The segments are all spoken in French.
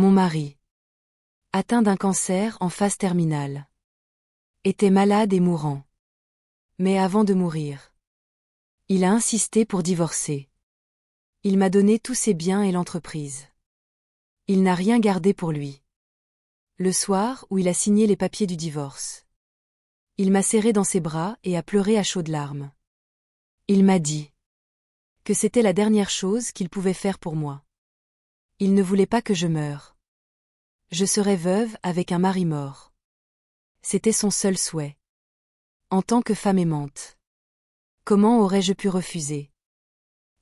Mon mari, atteint d'un cancer en phase terminale, était malade et mourant. Mais avant de mourir, il a insisté pour divorcer. Il m'a donné tous ses biens et l'entreprise. Il n'a rien gardé pour lui. Le soir où il a signé les papiers du divorce, il m'a serré dans ses bras et a pleuré à chaudes larmes. Il m'a dit que c'était la dernière chose qu'il pouvait faire pour moi. Il ne voulait pas que je meure. Je serais veuve avec un mari mort. C'était son seul souhait. En tant que femme aimante, comment aurais-je pu refuser?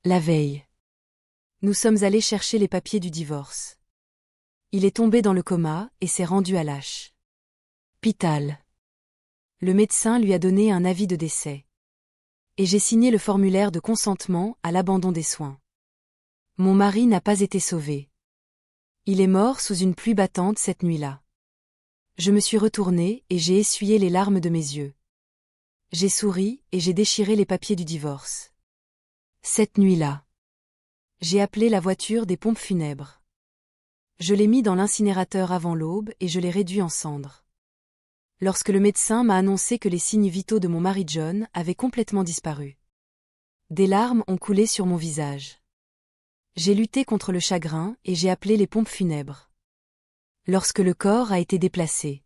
La veille, nous sommes allés chercher les papiers du divorce. Il est tombé dans le coma et s'est rendu à l'hôpital. Le médecin lui a donné un avis de décès. Et j'ai signé le formulaire de consentement à l'abandon des soins. Mon mari n'a pas été sauvé. Il est mort sous une pluie battante cette nuit-là. Je me suis retournée et j'ai essuyé les larmes de mes yeux. J'ai souri et j'ai déchiré les papiers du divorce. Cette nuit-là, j'ai appelé la voiture des pompes funèbres. Je l'ai mis dans l'incinérateur avant l'aube et je l'ai réduit en cendres. Lorsque le médecin m'a annoncé que les signes vitaux de mon mari John avaient complètement disparu, des larmes ont coulé sur mon visage. J'ai lutté contre le chagrin et j'ai appelé les pompes funèbres. Lorsque le corps a été déplacé,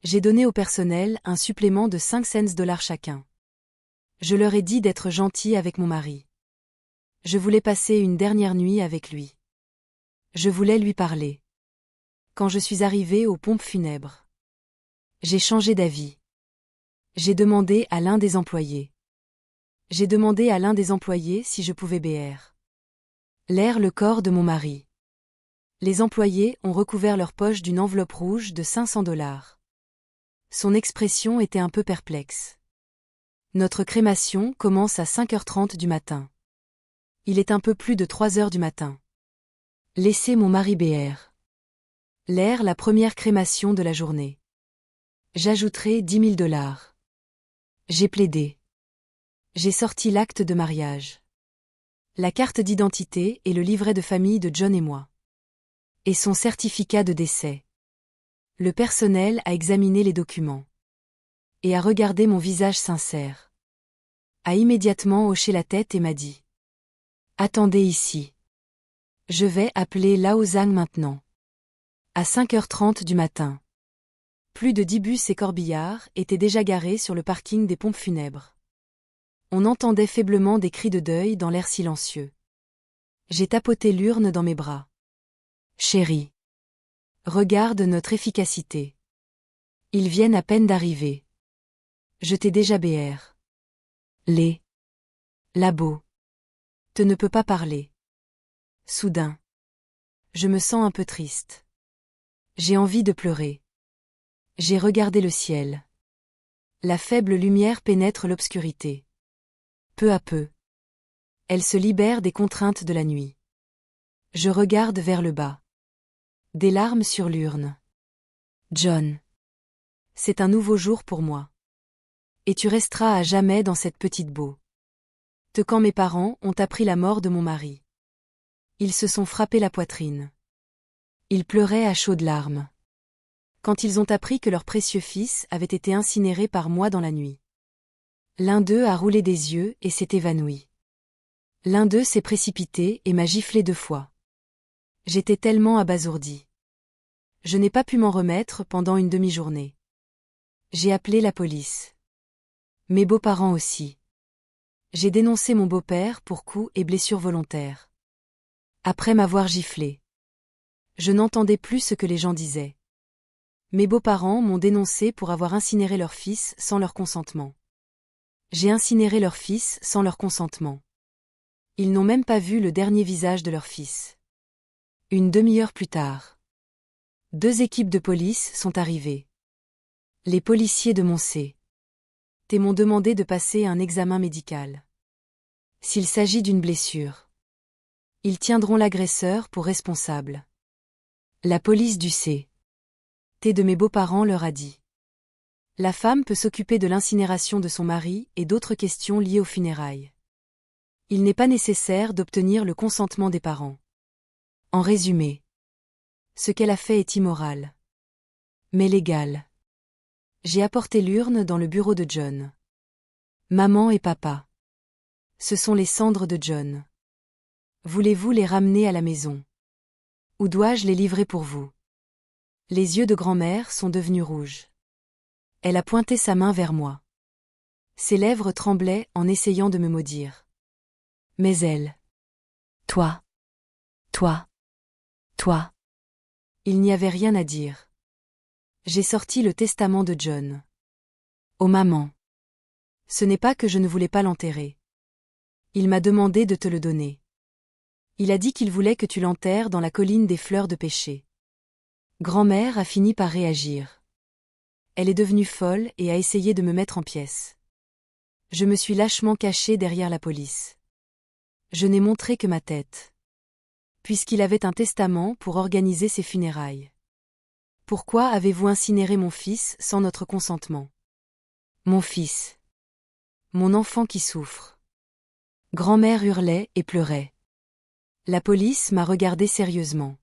j'ai donné au personnel un supplément de 5 cents chacun. Je leur ai dit d'être gentils avec mon mari. Je voulais passer une dernière nuit avec lui. Je voulais lui parler. Quand je suis arrivée aux pompes funèbres, j'ai changé d'avis. J'ai demandé à l'un des employés. J'ai demandé à l'un des employés si je pouvais l'air le corps de mon mari. Les employés ont recouvert leur poche d'une enveloppe rouge de 500 $. Son expression était un peu perplexe. Notre crémation commence à 5h30 du matin. Il est un peu plus de 3h du matin. Laissez mon mari l'air la première crémation de la journée. J'ajouterai 10 000 $. J'ai plaidé. J'ai sorti l'acte de mariage, la carte d'identité et le livret de famille de John et moi. Et son certificat de décès. Le personnel a examiné les documents. Et a regardé mon visage sincère. A immédiatement hoché la tête et m'a dit: attendez ici. Je vais appeler Lao Zhang maintenant. À 5h30 du matin. Plus de 10 bus et corbillards étaient déjà garés sur le parking des pompes funèbres. On entendait faiblement des cris de deuil dans l'air silencieux. J'ai tapoté l'urne dans mes bras. Chérie, regarde notre efficacité. Ils viennent à peine d'arriver. Je t'ai déjà les labos. Te ne peux pas parler. Soudain, je me sens un peu triste. J'ai envie de pleurer. J'ai regardé le ciel. La faible lumière pénètre l'obscurité. Peu à peu, elle se libère des contraintes de la nuit. Je regarde vers le bas. Des larmes sur l'urne. John. C'est un nouveau jour pour moi. Et tu resteras à jamais dans cette petite boue. Quand mes parents ont appris la mort de mon mari, ils se sont frappés la poitrine. Ils pleuraient à chaudes larmes. Quand ils ont appris que leur précieux fils avait été incinéré par moi dans la nuit. L'un d'eux a roulé des yeux et s'est évanoui. L'un d'eux s'est précipité et m'a giflé 2 fois. J'étais tellement abasourdie. Je n'ai pas pu m'en remettre pendant une demi-journée. J'ai appelé la police. Mes beaux-parents aussi. J'ai dénoncé mon beau-père pour coups et blessures volontaires. Après m'avoir giflé. Je n'entendais plus ce que les gens disaient. Mes beaux-parents m'ont dénoncé pour avoir incinéré leur fils sans leur consentement. J'ai incinéré leur fils sans leur consentement. Ils n'ont même pas vu le dernier visage de leur fils. Une demi-heure plus tard, 2 équipes de police sont arrivées. Les policiers de Moncé m'ont demandé de passer un examen médical. S'il s'agit d'une blessure, ils tiendront l'agresseur pour responsable. La police du de mes beaux-parents leur a dit. La femme peut s'occuper de l'incinération de son mari et d'autres questions liées aux funérailles. Il n'est pas nécessaire d'obtenir le consentement des parents. En résumé, Ce qu'elle a fait est immoral. Mais légal. J'ai apporté l'urne dans le bureau de John. Maman et papa. Ce sont les cendres de John. Voulez-vous les ramener à la maison? Ou dois-je les livrer pour vous? Les yeux de grand-mère sont devenus rouges. Elle a pointé sa main vers moi. Ses lèvres tremblaient en essayant de me maudire. Mais elle. Toi. Toi. Toi. Il n'y avait rien à dire. J'ai sorti le testament de John. Oh maman. Ce n'est pas que je ne voulais pas l'enterrer. Il m'a demandé de te le donner. Il a dit qu'il voulait que tu l'enterres dans la colline des fleurs de pêcher. Grand-mère a fini par réagir. Elle est devenue folle et a essayé de me mettre en pièces. Je me suis lâchement cachée derrière la police. Je n'ai montré que ma tête. Puisqu'il avait un testament pour organiser ses funérailles. Pourquoi avez-vous incinéré mon fils sans notre consentement? Mon fils. Mon enfant qui souffre. Grand-mère hurlait et pleurait. La police m'a regardé sérieusement.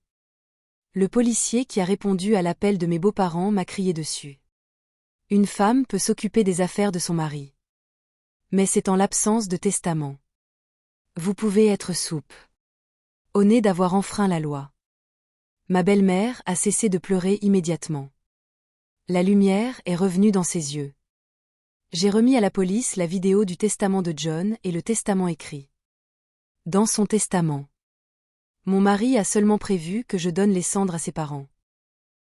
Le policier qui a répondu à l'appel de mes beaux-parents m'a crié dessus. Une femme peut s'occuper des affaires de son mari. Mais c'est en l'absence de testament. Vous pouvez être soupe. Au nez d'avoir enfreint la loi. Ma belle-mère a cessé de pleurer immédiatement. La lumière est revenue dans ses yeux. J'ai remis à la police la vidéo du testament de John et le testament écrit. Dans son testament. Mon mari a seulement prévu que je donne les cendres à ses parents.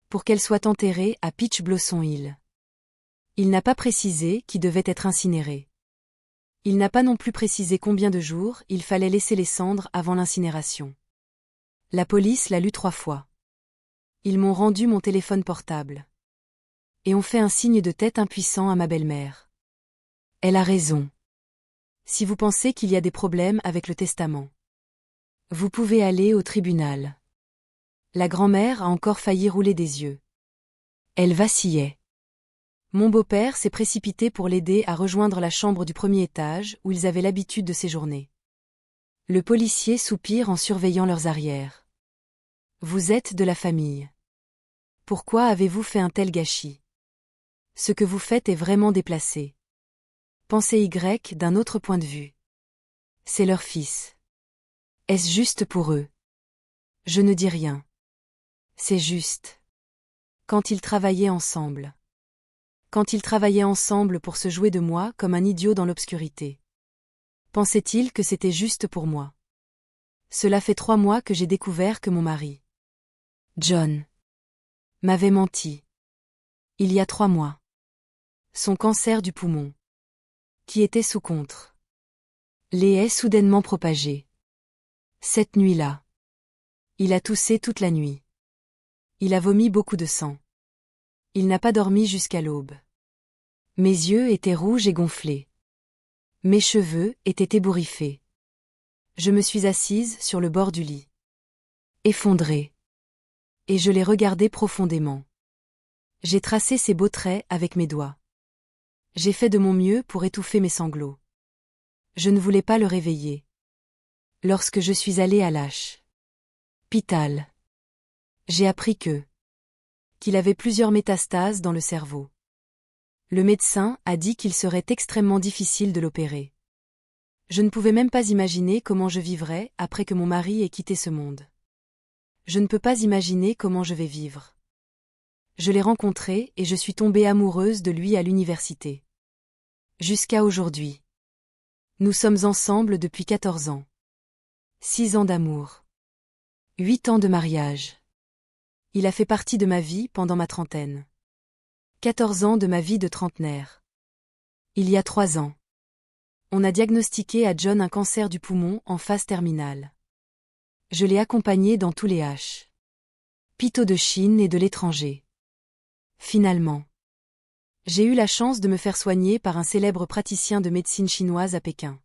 Pour qu'elles soient enterrées à Peach Blossom Hill. Il n'a pas précisé qui devait être incinéré. Il n'a pas non plus précisé combien de jours il fallait laisser les cendres avant l'incinération. La police l'a lu 3 fois. Ils m'ont rendu mon téléphone portable. Et ont fait un signe de tête impuissant à ma belle-mère. Elle a raison. Si vous pensez qu'il y a des problèmes avec le testament. Vous pouvez aller au tribunal. La grand-mère a encore failli rouler des yeux. Elle vacillait. Mon beau-père s'est précipité pour l'aider à rejoindre la chambre du premier étage où ils avaient l'habitude de séjourner. Le policier soupire en surveillant leurs arrières. Vous êtes de la famille. Pourquoi avez-vous fait un tel gâchis? Ce que vous faites est vraiment déplacé. Pensez Y d'un autre point de vue. C'est leur fils. Est-ce juste pour eux? Je ne dis rien. C'est juste. Quand ils travaillaient ensemble. Quand ils travaillaient ensemble pour se jouer de moi comme un idiot dans l'obscurité. Pensait-il que c'était juste pour moi? Cela fait 3 mois que j'ai découvert que mon mari, John, m'avait menti. Il y a 3 mois. Son cancer du poumon. Qui était sous contre. L'est soudainement propagé. Cette nuit-là. Il a toussé toute la nuit. Il a vomi beaucoup de sang. Il n'a pas dormi jusqu'à l'aube. Mes yeux étaient rouges et gonflés. Mes cheveux étaient ébouriffés. Je me suis assise sur le bord du lit. Effondrée. Et je l'ai regardé profondément. J'ai tracé ses beaux traits avec mes doigts. J'ai fait de mon mieux pour étouffer mes sanglots. Je ne voulais pas le réveiller. Lorsque je suis allée à l'hôpital, j'ai appris qu'il avait plusieurs métastases dans le cerveau. Le médecin a dit qu'il serait extrêmement difficile de l'opérer. Je ne pouvais même pas imaginer comment je vivrais après que mon mari ait quitté ce monde. Je ne peux pas imaginer comment je vais vivre. Je l'ai rencontré et je suis tombée amoureuse de lui à l'université. Jusqu'à aujourd'hui. Nous sommes ensemble depuis 14 ans. 6 ans d'amour. 8 ans de mariage. Il a fait partie de ma vie pendant ma trentaine. 14 ans de ma vie de trentenaire. Il y a 3 ans. On a diagnostiqué à John un cancer du poumon en phase terminale. Je l'ai accompagné dans tous les hôpitaux de Chine et de l'étranger. Finalement. J'ai eu la chance de me faire soigner par un célèbre praticien de médecine chinoise à Pékin.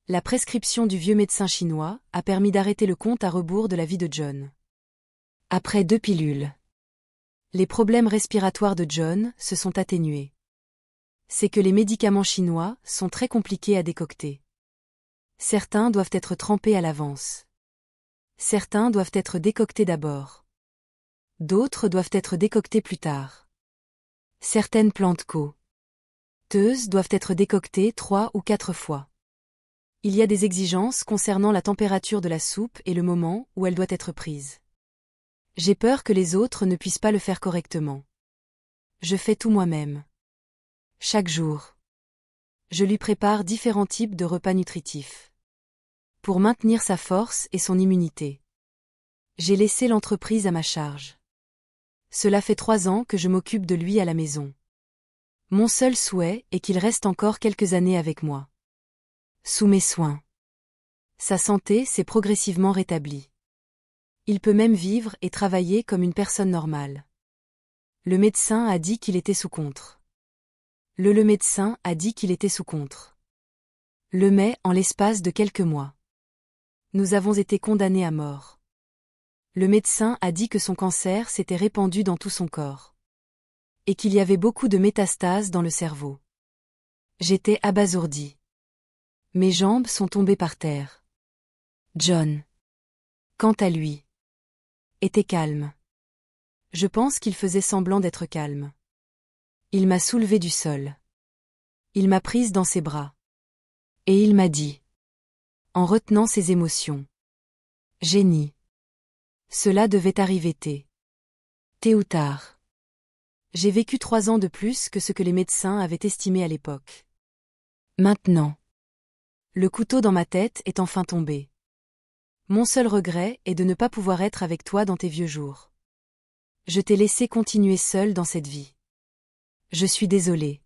La prescription du vieux médecin chinois a permis d'arrêter le compte à rebours de la vie de John. Après 2 pilules. Les problèmes respiratoires de John se sont atténués. C'est que les médicaments chinois sont très compliqués à décocter. Certains doivent être trempés à l'avance. Certains doivent être décoctés d'abord. D'autres doivent être décoctées plus tard. Certaines plantes co-teuses doivent être décoctées 3 ou 4 fois. Il y a des exigences concernant la température de la soupe et le moment où elle doit être prise. J'ai peur que les autres ne puissent pas le faire correctement. Je fais tout moi-même. Chaque jour. Je lui prépare différents types de repas nutritifs. Pour maintenir sa force et son immunité. J'ai laissé l'entreprise à ma charge. Cela fait 3 ans que je m'occupe de lui à la maison. Mon seul souhait est qu'il reste encore quelques années avec moi. Sous mes soins. Sa santé s'est progressivement rétablie. Il peut même vivre et travailler comme une personne normale. Le médecin a dit qu'il était sous contre. Le médecin a dit qu'il était sous contre. Mais en l'espace de quelques mois. Nous avons été condamnés à mort. Le médecin a dit que son cancer s'était répandu dans tout son corps. Et qu'il y avait beaucoup de métastases dans le cerveau. J'étais abasourdi. Mes jambes sont tombées par terre. John. Quant à lui. Était calme. Je pense qu'il faisait semblant d'être calme. Il m'a soulevée du sol. Il m'a prise dans ses bras. Et il m'a dit. En retenant ses émotions. Jenny. Cela devait arriver tôt ou tard. J'ai vécu 3 ans de plus que ce que les médecins avaient estimé à l'époque. Maintenant. Le couteau dans ma tête est enfin tombé. Mon seul regret est de ne pas pouvoir être avec toi dans tes vieux jours. Je t'ai laissé continuer seul dans cette vie. Je suis désolée.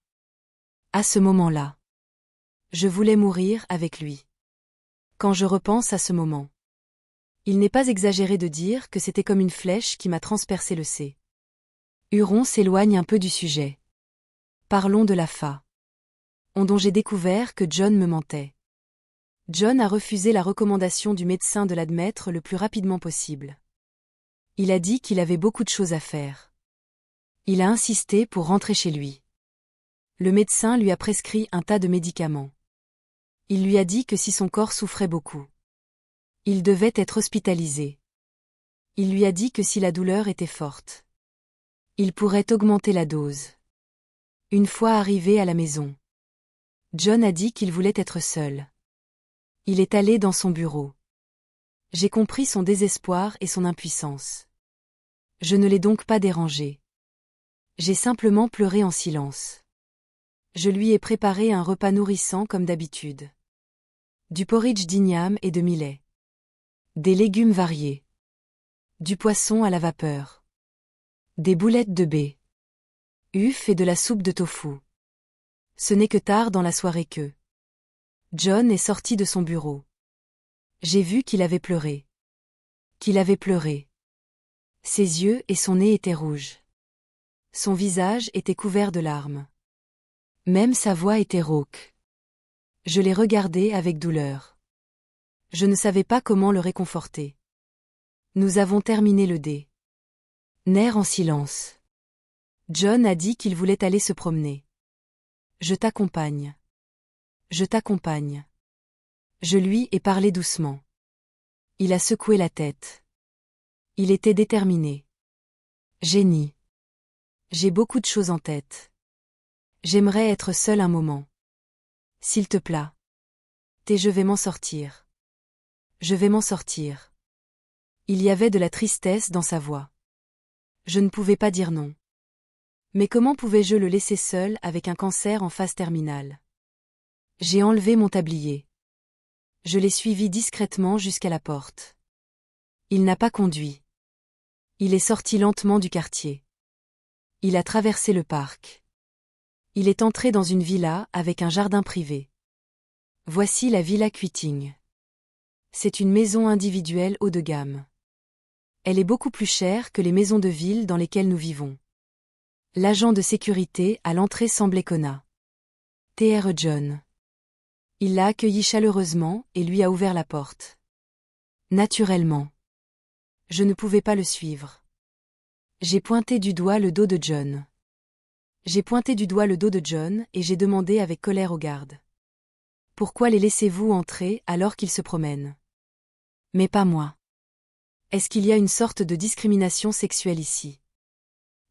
À ce moment-là. Je voulais mourir avec lui. Quand je repense à ce moment. Il n'est pas exagéré de dire que c'était comme une flèche qui m'a transpercé le C. Huron s'éloigne un peu du sujet. Parlons de la FA. Dont j'ai découvert que John me mentait. John a refusé la recommandation du médecin de l'admettre le plus rapidement possible. Il a dit qu'il avait beaucoup de choses à faire. Il a insisté pour rentrer chez lui. Le médecin lui a prescrit un tas de médicaments. Il lui a dit que si son corps souffrait beaucoup, il devait être hospitalisé. Il lui a dit que si la douleur était forte, il pourrait augmenter la dose. Une fois arrivé à la maison, John a dit qu'il voulait être seul. Il est allé dans son bureau. J'ai compris son désespoir et son impuissance. Je ne l'ai donc pas dérangé. J'ai simplement pleuré en silence. Je lui ai préparé un repas nourrissant comme d'habitude. Du porridge d'igname et de millet. Des légumes variés. Du poisson à la vapeur. Des boulettes de baies. Uf et de la soupe de tofu. Ce n'est que tard dans la soirée que John est sorti de son bureau. J'ai vu qu'il avait pleuré. Qu'il avait pleuré. Ses yeux et son nez étaient rouges. Son visage était couvert de larmes. Même sa voix était rauque. Je l'ai regardé avec douleur. Je ne savais pas comment le réconforter. Nous avons terminé le dîner en silence. John a dit qu'il voulait aller se promener. Je t'accompagne. Je t'accompagne. Je lui ai parlé doucement. Il a secoué la tête. Il était déterminé. Jenny. J'ai beaucoup de choses en tête. J'aimerais être seule un moment. S'il te plaît. Je vais m'en sortir. Je vais m'en sortir. Il y avait de la tristesse dans sa voix. Je ne pouvais pas dire non. Mais comment pouvais-je le laisser seul avec un cancer en phase terminale? J'ai enlevé mon tablier. Je l'ai suivi discrètement jusqu'à la porte. Il n'a pas conduit. Il est sorti lentement du quartier. Il a traversé le parc. Il est entré dans une villa avec un jardin privé. Voici la villa Quitting. C'est une maison individuelle haut de gamme. Elle est beaucoup plus chère que les maisons de ville dans lesquelles nous vivons. L'agent de sécurité à l'entrée semblait connaître Tr. John. Il l'a accueilli chaleureusement et lui a ouvert la porte. Naturellement. Je ne pouvais pas le suivre. J'ai pointé du doigt le dos de John. J'ai pointé du doigt le dos de John et j'ai demandé avec colère aux gardes. Pourquoi les laissez-vous entrer alors qu'ils se promènent? Mais pas moi. Est-ce qu'il y a une sorte de discrimination sexuelle ici?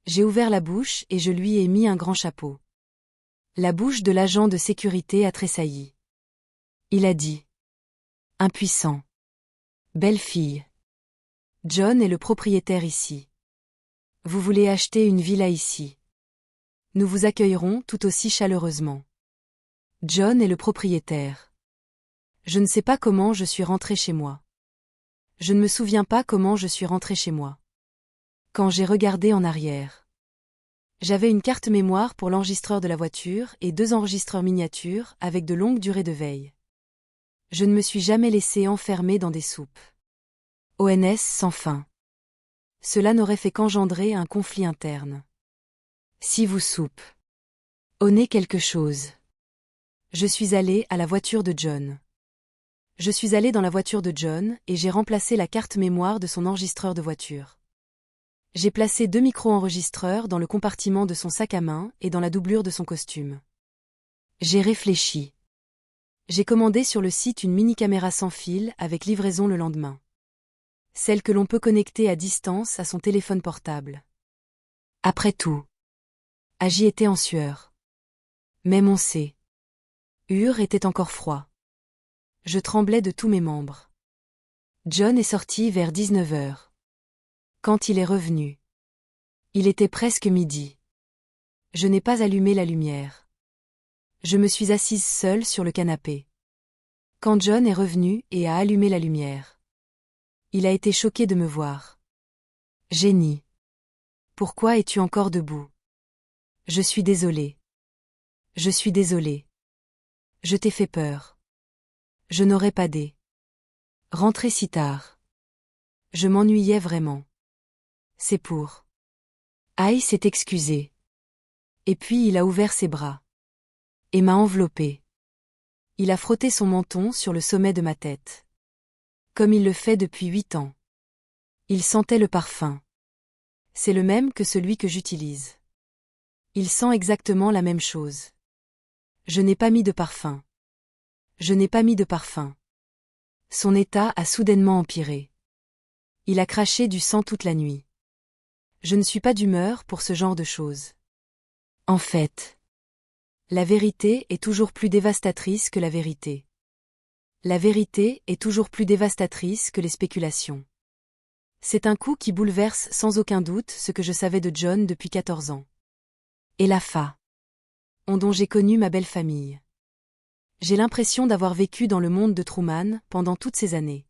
J'ai ouvert la bouche et je lui ai mis un grand chapeau. La bouche de l'agent de sécurité a tressailli. Il a dit. Impuissant. Belle fille. John est le propriétaire ici. Vous voulez acheter une villa ici. Nous vous accueillerons tout aussi chaleureusement. John est le propriétaire. Je ne sais pas comment je suis rentré chez moi. Je ne me souviens pas comment je suis rentré chez moi. Quand j'ai regardé en arrière. J'avais une carte mémoire pour l'enregistreur de la voiture et 2 enregistreurs miniatures avec de longues durées de veille. Je ne me suis jamais laissé enfermer dans des soupes. ONS sans fin. Cela n'aurait fait qu'engendrer un conflit interne. Si vous soupe. Honnez quelque chose. Je suis allé à la voiture de John. Je suis allé dans la voiture de John et j'ai remplacé la carte mémoire de son enregistreur de voiture. J'ai placé 2 micro-enregistreurs dans le compartiment de son sac à main et dans la doublure de son costume. J'ai réfléchi. J'ai commandé sur le site une mini-caméra sans fil avec livraison le lendemain. Celle que l'on peut connecter à distance à son téléphone portable. Après tout. Agi était en sueur. Même on sait. Ur était encore froid. Je tremblais de tous mes membres. John est sorti vers 19 heures. Quand il est revenu. Il était presque midi. Je n'ai pas allumé la lumière. Je me suis assise seule sur le canapé. Quand John est revenu et a allumé la lumière. Il a été choqué de me voir. Génie. Pourquoi es-tu encore debout? Je suis désolée. Je suis désolée. Je t'ai fait peur. Je n'aurais pas dû rentrer si tard. Je m'ennuyais vraiment. C'est pour. Aïe s'est excusé. Et puis il a ouvert ses bras. Et m'a enveloppé. Il a frotté son menton sur le sommet de ma tête. Comme il le fait depuis 8 ans. Il sentait le parfum. C'est le même que celui que j'utilise. Il sent exactement la même chose. Je n'ai pas mis de parfum. Je n'ai pas mis de parfum. Son état a soudainement empiré. Il a craché du sang toute la nuit. Je ne suis pas d'humeur pour ce genre de choses. En fait, la vérité est toujours plus dévastatrice que la vérité. La vérité est toujours plus dévastatrice que les spéculations. C'est un coup qui bouleverse sans aucun doute ce que je savais de John depuis 14 ans. Et la fa. Dont j'ai connu ma belle famille. J'ai l'impression d'avoir vécu dans le monde de Truman pendant toutes ces années.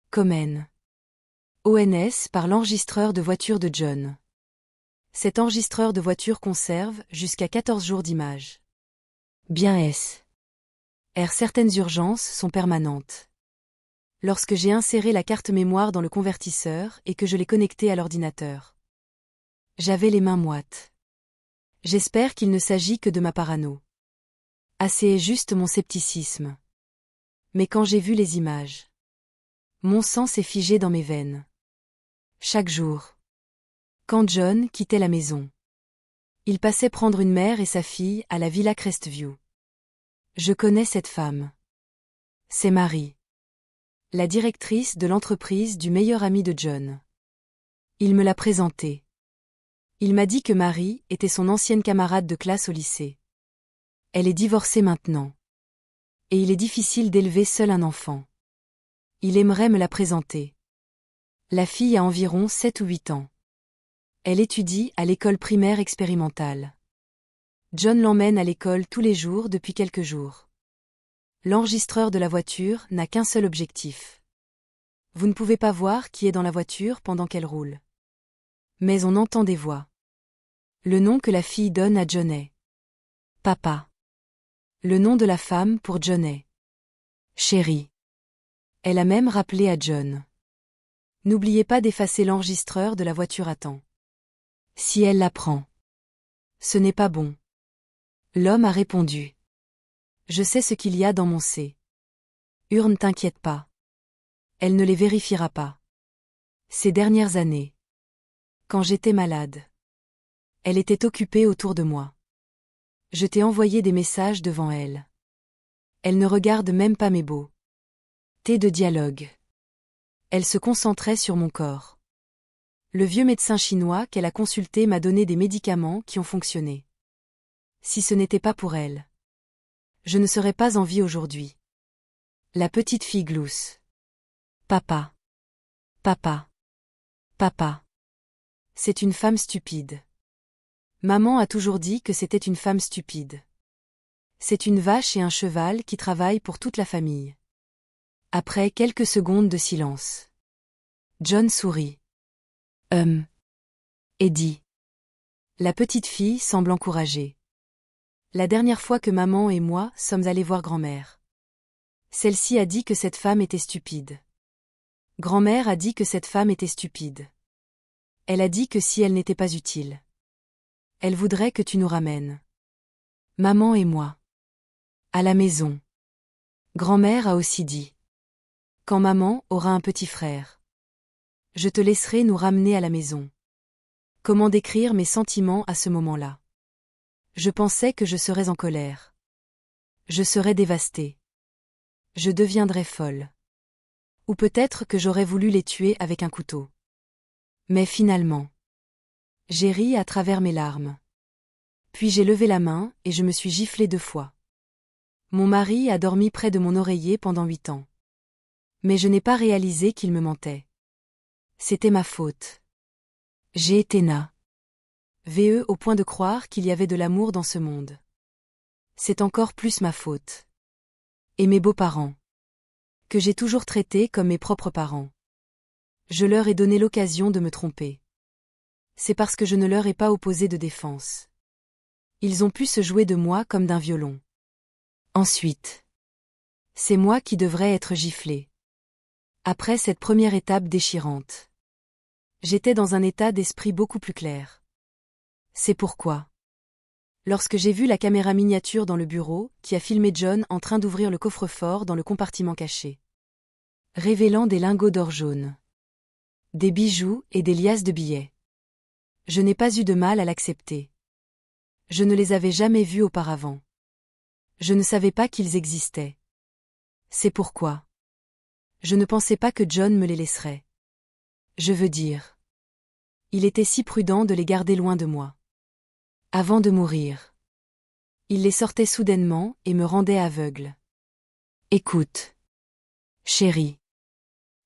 Komen. ONS par l'enregistreur de voiture de John. Cet enregistreur de voiture conserve jusqu'à 14 jours d'image. Bien S. Certaines urgences sont permanentes. Lorsque j'ai inséré la carte mémoire dans le convertisseur et que je l'ai connectée à l'ordinateur. J'avais les mains moites. J'espère qu'il ne s'agit que de ma parano. Assez est juste mon scepticisme. Mais quand j'ai vu les images, mon sang s'est figé dans mes veines. Chaque jour. Quand John quittait la maison. Il passait prendre une mère et sa fille à la Villa Crestview. Je connais cette femme. C'est Marie. La directrice de l'entreprise du meilleur ami de John. Il me l'a présentée. Il m'a dit que Marie était son ancienne camarade de classe au lycée. Elle est divorcée maintenant. Et il est difficile d'élever seul un enfant. Il aimerait me la présenter. La fille a environ 7 ou 8 ans. Elle étudie à l'école primaire expérimentale. John l'emmène à l'école tous les jours depuis quelques jours. L'enregistreur de la voiture n'a qu'un seul objectif. Vous ne pouvez pas voir qui est dans la voiture pendant qu'elle roule. Mais on entend des voix. Le nom que la fille donne à John est Papa. Le nom de la femme pour John est Chérie. Elle a même rappelé à John. N'oubliez pas d'effacer l'enregistreur de la voiture à temps. Si elle l'apprend. Ce n'est pas bon. L'homme a répondu. Je sais ce qu'il y a dans mon C. Ne t'inquiète pas. Elle ne les vérifiera pas. Ces dernières années. Quand j'étais malade. Elle était occupée autour de moi. Je t'ai envoyé des messages devant elle. Elle ne regarde même pas mes beaux. T de dialogue. Elle se concentrait sur mon corps. Le vieux médecin chinois qu'elle a consulté m'a donné des médicaments qui ont fonctionné. Si ce n'était pas pour elle, je ne serais pas en vie aujourd'hui. La petite fille glousse. Papa. Papa. Papa. C'est une femme stupide. Maman a toujours dit que c'était une femme stupide. C'est une vache et un cheval qui travaillent pour toute la famille. Après quelques secondes de silence, John sourit. Et dit. La petite fille semble encouragée. La dernière fois que maman et moi sommes allés voir grand-mère. Celle-ci a dit que cette femme était stupide. Grand-mère a dit que cette femme était stupide. Elle a dit que si elle n'était pas utile, elle voudrait que tu nous ramènes. Maman et moi. À la maison. Grand-mère a aussi dit. Quand maman aura un petit frère, je te laisserai nous ramener à la maison. Comment décrire mes sentiments à ce moment-là? Je pensais que je serais en colère. Je serais dévastée. Je deviendrais folle. Ou peut-être que j'aurais voulu les tuer avec un couteau. Mais finalement, j'ai ri à travers mes larmes. Puis j'ai levé la main et je me suis giflée 2 fois. Mon mari a dormi près de mon oreiller pendant 8 ans. Mais je n'ai pas réalisé qu'il me mentait. C'était ma faute. J'ai été VE au point de croire qu'il y avait de l'amour dans ce monde. C'est encore plus ma faute. Et mes beaux-parents, que j'ai toujours traités comme mes propres parents. Je leur ai donné l'occasion de me tromper. C'est parce que je ne leur ai pas opposé de défense. Ils ont pu se jouer de moi comme d'un violon. Ensuite, c'est moi qui devrais être giflée. Après cette première étape déchirante, j'étais dans un état d'esprit beaucoup plus clair. C'est pourquoi, lorsque j'ai vu la caméra miniature dans le bureau, qui a filmé John en train d'ouvrir le coffre-fort dans le compartiment caché, révélant des lingots d'or jaune, des bijoux et des liasses de billets, je n'ai pas eu de mal à l'accepter. Je ne les avais jamais vus auparavant. Je ne savais pas qu'ils existaient. C'est pourquoi je ne pensais pas que John me les laisserait. Je veux dire, il était si prudent de les garder loin de moi. Avant de mourir, il les sortait soudainement et me rendait aveugle. Écoute, chérie,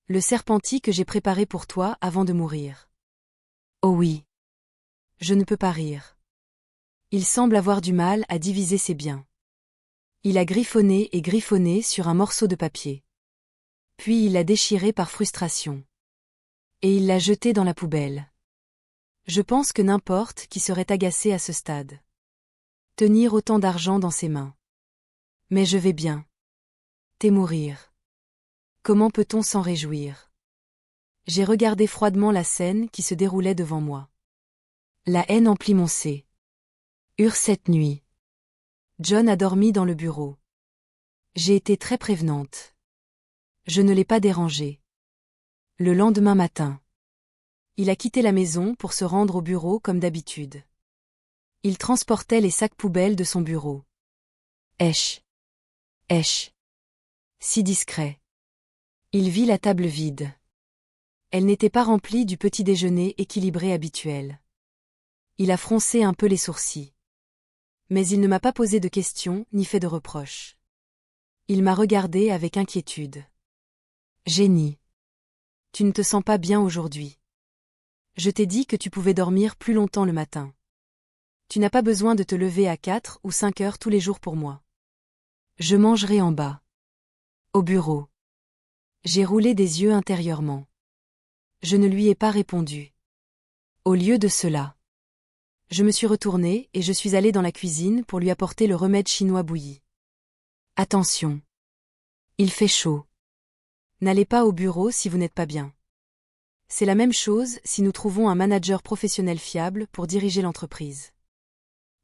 le serpentis que j'ai préparé pour toi avant de mourir. Oh oui. Je ne peux pas rire. Il semble avoir du mal à diviser ses biens. Il a griffonné et griffonné sur un morceau de papier. Puis il l'a déchiré par frustration. Et il l'a jeté dans la poubelle. Je pense que n'importe qui serait agacé à ce stade. Tenir autant d'argent dans ses mains. Mais je vais bien. T'es mourir. Comment peut-on s'en réjouir? J'ai regardé froidement la scène qui se déroulait devant moi. La haine emplit mon C. Cette nuit. John a dormi dans le bureau. J'ai été très prévenante. Je ne l'ai pas dérangé. Le lendemain matin, il a quitté la maison pour se rendre au bureau comme d'habitude. Il transportait les sacs poubelles de son bureau. Si discret. Il vit la table vide. Elle n'était pas remplie du petit déjeuner équilibré habituel. Il a froncé un peu les sourcils. Mais il ne m'a pas posé de questions ni fait de reproches. Il m'a regardé avec inquiétude. Jenny. Tu ne te sens pas bien aujourd'hui. Je t'ai dit que tu pouvais dormir plus longtemps le matin. Tu n'as pas besoin de te lever à 4 ou 5 heures tous les jours pour moi. Je mangerai en bas. Au bureau. J'ai roulé des yeux intérieurement. Je ne lui ai pas répondu. Au lieu de cela, je me suis retournée et je suis allée dans la cuisine pour lui apporter le remède chinois bouilli. Attention. Il fait chaud. N'allez pas au bureau si vous n'êtes pas bien. C'est la même chose si nous trouvons un manager professionnel fiable pour diriger l'entreprise.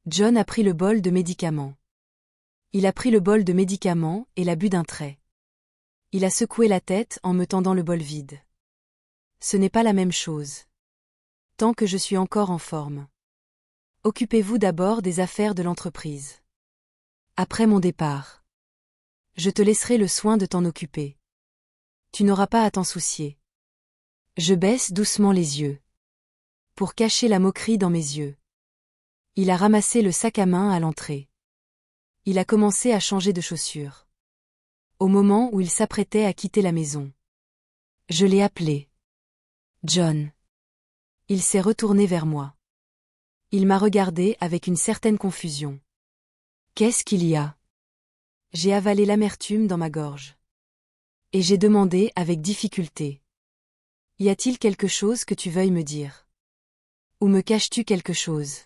John a pris le bol de médicaments. Il a pris le bol de médicaments et l'a bu d'un trait. Il a secoué la tête en me tendant le bol vide. Ce n'est pas la même chose. Tant que je suis encore en forme. Occupez-vous d'abord des affaires de l'entreprise. Après mon départ, je te laisserai le soin de t'en occuper. Tu n'auras pas à t'en soucier. Je baisse doucement les yeux. Pour cacher la moquerie dans mes yeux. Il a ramassé le sac à main à l'entrée. Il a commencé à changer de chaussures. Au moment où il s'apprêtait à quitter la maison. Je l'ai appelé. John. Il s'est retourné vers moi. Il m'a regardé avec une certaine confusion. Qu'est-ce qu'il y a? J'ai avalé l'amertume dans ma gorge. Et j'ai demandé avec difficulté. Y a-t-il quelque chose que tu veuilles me dire? Ou me caches-tu quelque chose?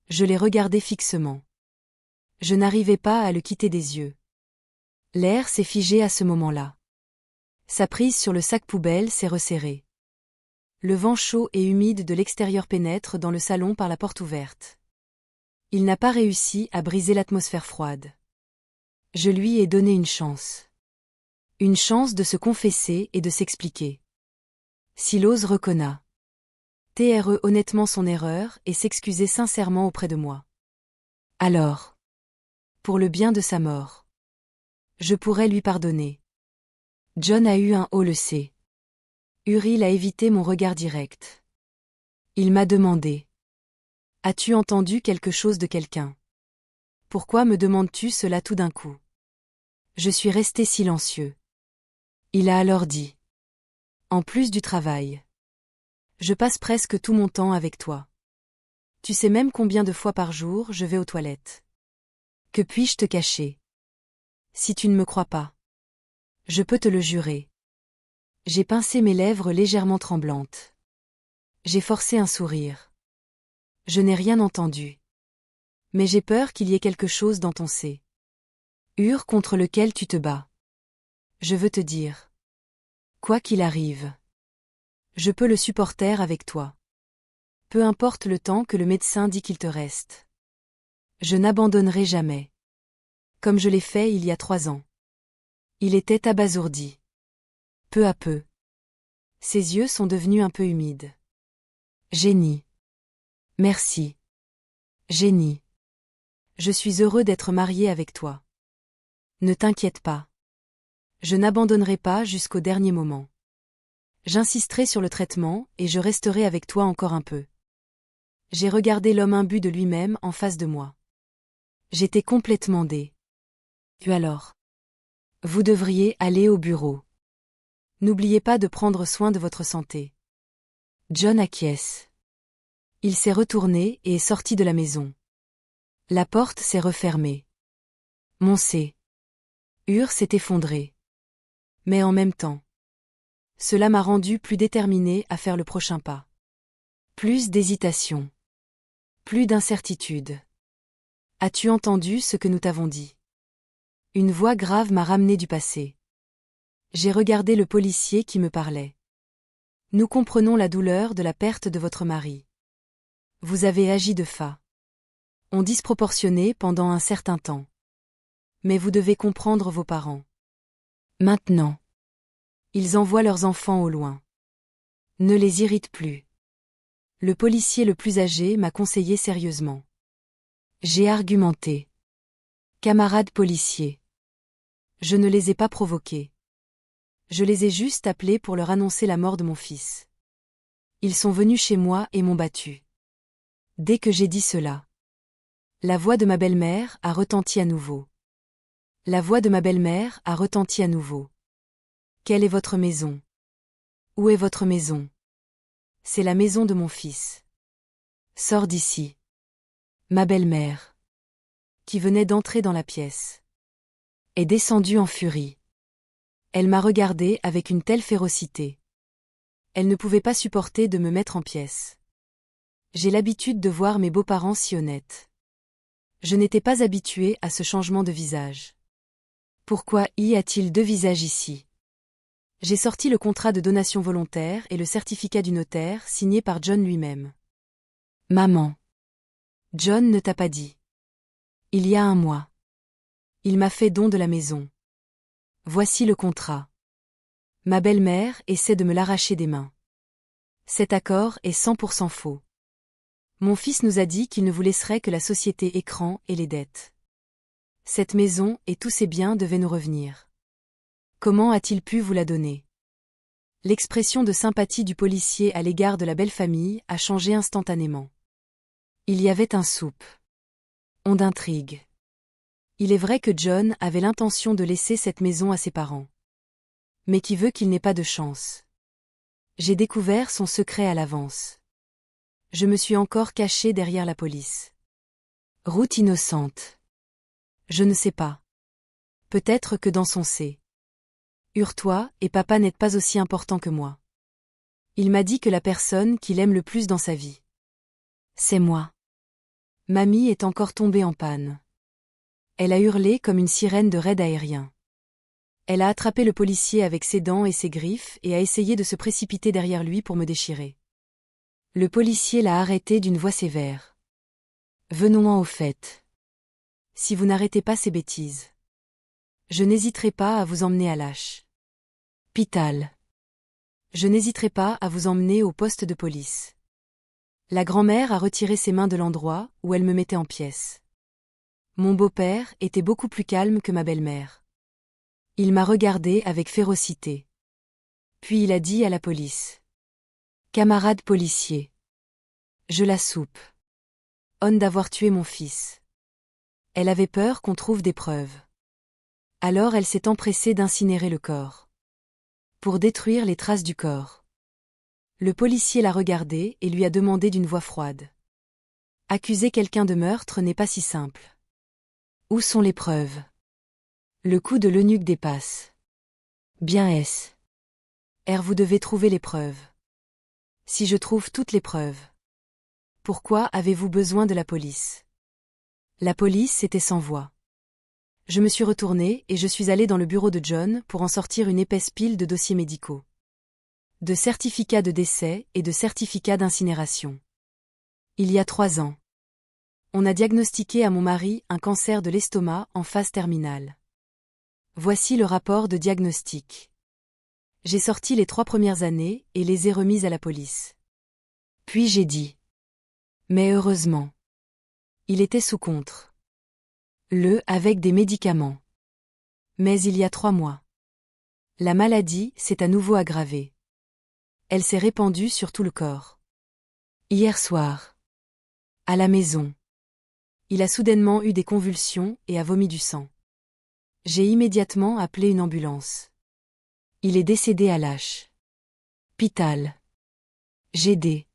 Je l'ai regardé fixement. Je n'arrivais pas à le quitter des yeux. L'air s'est figé à ce moment-là. Sa prise sur le sac poubelle s'est resserrée. Le vent chaud et humide de l'extérieur pénètre dans le salon par la porte ouverte. Il n'a pas réussi à briser l'atmosphère froide. Je lui ai donné une chance. Une chance de se confesser et de s'expliquer. S'il ose reconnaître honnêtement son erreur et s'excuser sincèrement auprès de moi. Alors, pour le bien de sa mort, je pourrais lui pardonner. John a eu un haut le C. Uriel a évité mon regard direct. Il m'a demandé. As-tu entendu quelque chose de quelqu'un? Pourquoi me demandes-tu cela tout d'un coup? Je suis resté silencieux. Il a alors dit. En plus du travail. Je passe presque tout mon temps avec toi. Tu sais même combien de fois par jour je vais aux toilettes. Que puis-je te cacher? Si tu ne me crois pas. Je peux te le jurer. J'ai pincé mes lèvres légèrement tremblantes. J'ai forcé un sourire. Je n'ai rien entendu. Mais j'ai peur qu'il y ait quelque chose dans ton C. Contre lequel tu te bats. Je veux te dire. Quoi qu'il arrive. Je peux le supporter avec toi. Peu importe le temps que le médecin dit qu'il te reste. Je n'abandonnerai jamais. Comme je l'ai fait il y a 3 ans. Il était abasourdi. Peu à peu. Ses yeux sont devenus un peu humides. Génie. Merci. Génie. Je suis heureux d'être marié avec toi. Ne t'inquiète pas. Je n'abandonnerai pas jusqu'au dernier moment. J'insisterai sur le traitement et je resterai avec toi encore un peu. J'ai regardé l'homme imbu de lui-même en face de moi. J'étais complètement dé. Puis alors. Vous devriez aller au bureau. N'oubliez pas de prendre soin de votre santé. John acquiesce. Il s'est retourné et est sorti de la maison. La porte s'est refermée. Mon C. S'est effondré. Mais en même temps. Cela m'a rendu plus déterminé à faire le prochain pas. Plus d'hésitation. Plus d'incertitude. As-tu entendu ce que nous t'avons dit? Une voix grave m'a ramené du passé. J'ai regardé le policier qui me parlait. Nous comprenons la douleur de la perte de votre mari. Vous avez agi de façon disproportionnée pendant un certain temps. Mais vous devez comprendre vos parents. Maintenant. Ils envoient leurs enfants au loin. Ne les irrite plus. Le policier le plus âgé m'a conseillé sérieusement. J'ai argumenté. Camarades policiers. Je ne les ai pas provoqués. Je les ai juste appelés pour leur annoncer la mort de mon fils. Ils sont venus chez moi et m'ont battu. Dès que j'ai dit cela, la voix de ma belle-mère a retenti à nouveau. La voix de ma belle-mère a retenti à nouveau. Quelle est votre maison? Où est votre maison? C'est la maison de mon fils. Sors d'ici. Ma belle-mère, qui venait d'entrer dans la pièce, est descendue en furie. Elle m'a regardé avec une telle férocité. Elle ne pouvait pas supporter de me mettre en pièces. J'ai l'habitude de voir mes beaux-parents si honnêtes. Je n'étais pas habituée à ce changement de visage. Pourquoi y a-t-il 2 visages ici? J'ai sorti le contrat de donation volontaire et le certificat du notaire signé par John lui-même. Maman. John ne t'a pas dit. Il y a 1 mois. Il m'a fait don de la maison. Voici le contrat. Ma belle-mère essaie de me l'arracher des mains. Cet accord est 100% faux. Mon fils nous a dit qu'il ne vous laisserait que la société écran et les dettes. Cette maison et tous ses biens devaient nous revenir. Comment a-t-il pu vous la donner? L'expression de sympathie du policier à l'égard de la belle famille a changé instantanément. Il y avait un soupçon d'intrigue. Il est vrai que John avait l'intention de laisser cette maison à ses parents. Mais qui veut qu'il n'ait pas de chance? J'ai découvert son secret à l'avance. Je me suis encore caché derrière la police. Route innocente. Je ne sais pas. Peut-être que dans son Hurle-toi, et papa n'est pas aussi important que moi. Il m'a dit que la personne qu'il aime le plus dans sa vie, c'est moi. Mamie est encore tombée en panne. Elle a hurlé comme une sirène de raid aérien. Elle a attrapé le policier avec ses dents et ses griffes et a essayé de se précipiter derrière lui pour me déchirer. Le policier l'a arrêté d'une voix sévère. Venons-en au fait. Si vous n'arrêtez pas ces bêtises, je n'hésiterai pas à vous emmener à l'hôpital. Je n'hésiterai pas à vous emmener au poste de police. La grand-mère a retiré ses mains de l'endroit où elle me mettait en pièces. Mon beau-père était beaucoup plus calme que ma belle-mère. Il m'a regardé avec férocité. Puis il a dit à la police. Camarade policier. Je la soupçonne d'avoir tué mon fils. Elle avait peur qu'on trouve des preuves. Alors elle s'est empressée d'incinérer le corps. Pour détruire les traces du corps. Le policier l'a regardé et lui a demandé d'une voix froide. Accuser quelqu'un de meurtre n'est pas si simple. Où sont les preuves? Le coup de l'eunuque dépasse. Bien est-ce. Vous devez trouver les preuves. Si je trouve toutes les preuves. Pourquoi avez-vous besoin de la police? La police était sans voix. Je me suis retournée et je suis allée dans le bureau de John pour en sortir une épaisse pile de dossiers médicaux. De certificats de décès et de certificats d'incinération. Il y a 3 ans. On a diagnostiqué à mon mari un cancer de l'estomac en phase terminale. Voici le rapport de diagnostic. J'ai sorti les 3 premières années et les ai remises à la police. Puis j'ai dit. Mais heureusement. Il était sous contrôle. Avec des médicaments. Mais il y a 3 mois. La maladie s'est à nouveau aggravée. Elle s'est répandue sur tout le corps. Hier soir. À la maison. Il a soudainement eu des convulsions et a vomi du sang. J'ai immédiatement appelé une ambulance. Il est décédé à l'hôpital. J'ai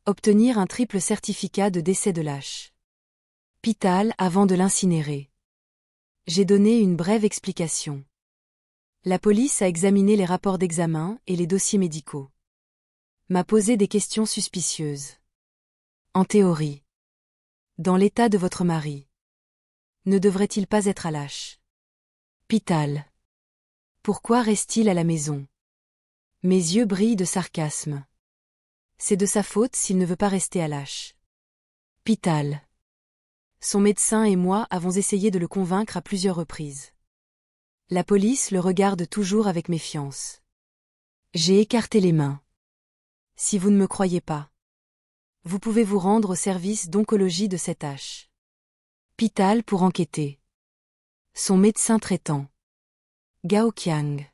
obtenir un triple certificat de décès de l'hôpital avant de l'incinérer. J'ai donné une brève explication. La police a examiné les rapports d'examen et les dossiers médicaux. M'a posé des questions suspicieuses. En théorie. Dans l'état de votre mari. Ne devrait-il pas être à l'hôpital? Pourquoi reste-t-il à la maison? Mes yeux brillent de sarcasme. C'est de sa faute s'il ne veut pas rester à l'hôpital. Son médecin et moi avons essayé de le convaincre à plusieurs reprises. La police le regarde toujours avec méfiance. J'ai écarté les mains. Si vous ne me croyez pas, vous pouvez vous rendre au service d'oncologie de cet hôpital pour enquêter. Son médecin traitant, Gao Qiang,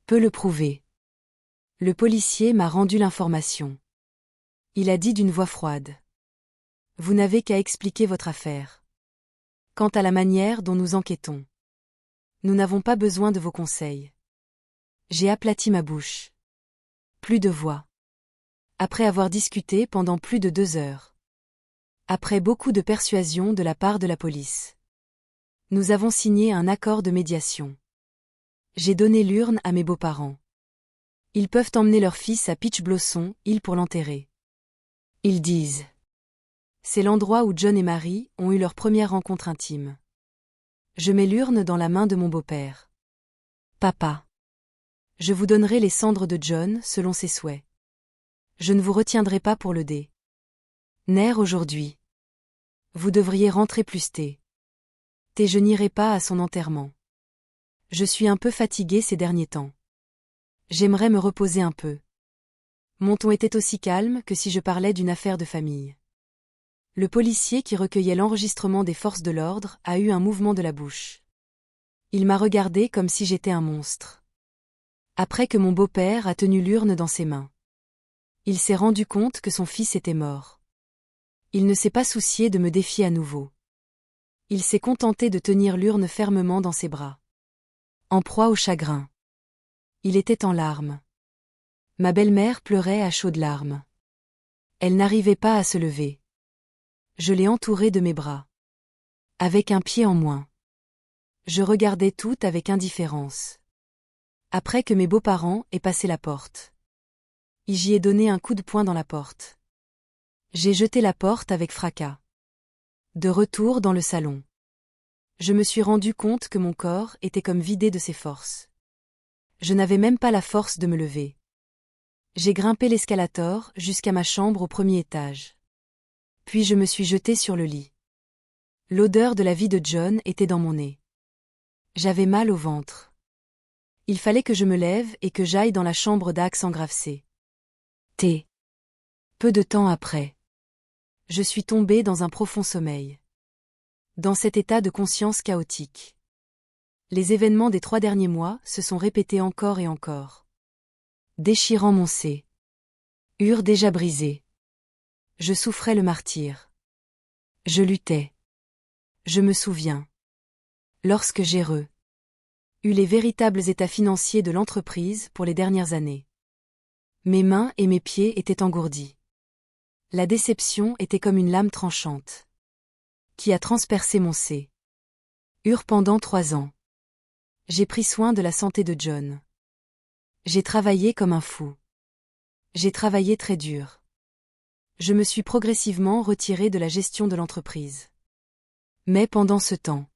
peut le prouver. Le policier m'a rendu l'information. Il a dit d'une voix froide. Vous n'avez qu'à expliquer votre affaire. Quant à la manière dont nous enquêtons, nous n'avons pas besoin de vos conseils. J'ai aplati ma bouche. Plus de voix. Après avoir discuté pendant plus de 2 heures. Après beaucoup de persuasion de la part de la police. Nous avons signé un accord de médiation. J'ai donné l'urne à mes beaux-parents. Ils peuvent emmener leur fils à Peach Blossom Hill pour l'enterrer. Ils disent. C'est l'endroit où John et Mary ont eu leur première rencontre intime. Je mets l'urne dans la main de mon beau-père. Papa. Je vous donnerai les cendres de John selon ses souhaits. Je ne vous retiendrai pas pour le Nair aujourd'hui. Vous devriez rentrer plus tôt. Je n'irai pas à son enterrement. Je suis un peu fatiguée ces derniers temps. J'aimerais me reposer un peu. Mon ton était aussi calme que si je parlais d'une affaire de famille. Le policier qui recueillait l'enregistrement des forces de l'ordre a eu un mouvement de la bouche. Il m'a regardé comme si j'étais un monstre. Après que mon beau-père a tenu l'urne dans ses mains. Il s'est rendu compte que son fils était mort. Il ne s'est pas soucié de me défier à nouveau. Il s'est contenté de tenir l'urne fermement dans ses bras. En proie au chagrin. Il était en larmes. Ma belle-mère pleurait à chaudes larmes. Elle n'arrivait pas à se lever. Je l'ai entourée de mes bras. Avec un pied en moins. Je regardais tout avec indifférence. Après que mes beaux-parents aient passé la porte. J'y ai donné un coup de poing dans la porte. J'ai jeté la porte avec fracas. De retour dans le salon. Je me suis rendu compte que mon corps était comme vidé de ses forces. Je n'avais même pas la force de me lever. J'ai grimpé l'escalator jusqu'à ma chambre au premier étage. Puis je me suis jetée sur le lit. L'odeur de la vie de John était dans mon nez. J'avais mal au ventre. Il fallait que je me lève et que j'aille dans la chambre d'Axe engraissé. Peu de temps après. Je suis tombée dans un profond sommeil. Dans cet état de conscience chaotique. Les événements des 3 derniers mois se sont répétés encore et encore. Déchirant mon C. Déjà brisé. Je souffrais le martyre. Je luttais. Je me souviens. Lorsque j'ai eu les véritables états financiers de l'entreprise pour les dernières années. Mes mains et mes pieds étaient engourdis. La déception était comme une lame tranchante. Qui a transpercé mon C. Pendant 3 ans. J'ai pris soin de la santé de John. J'ai travaillé comme un fou. J'ai travaillé très dur. Je me suis progressivement retirée de la gestion de l'entreprise. Mais pendant ce temps,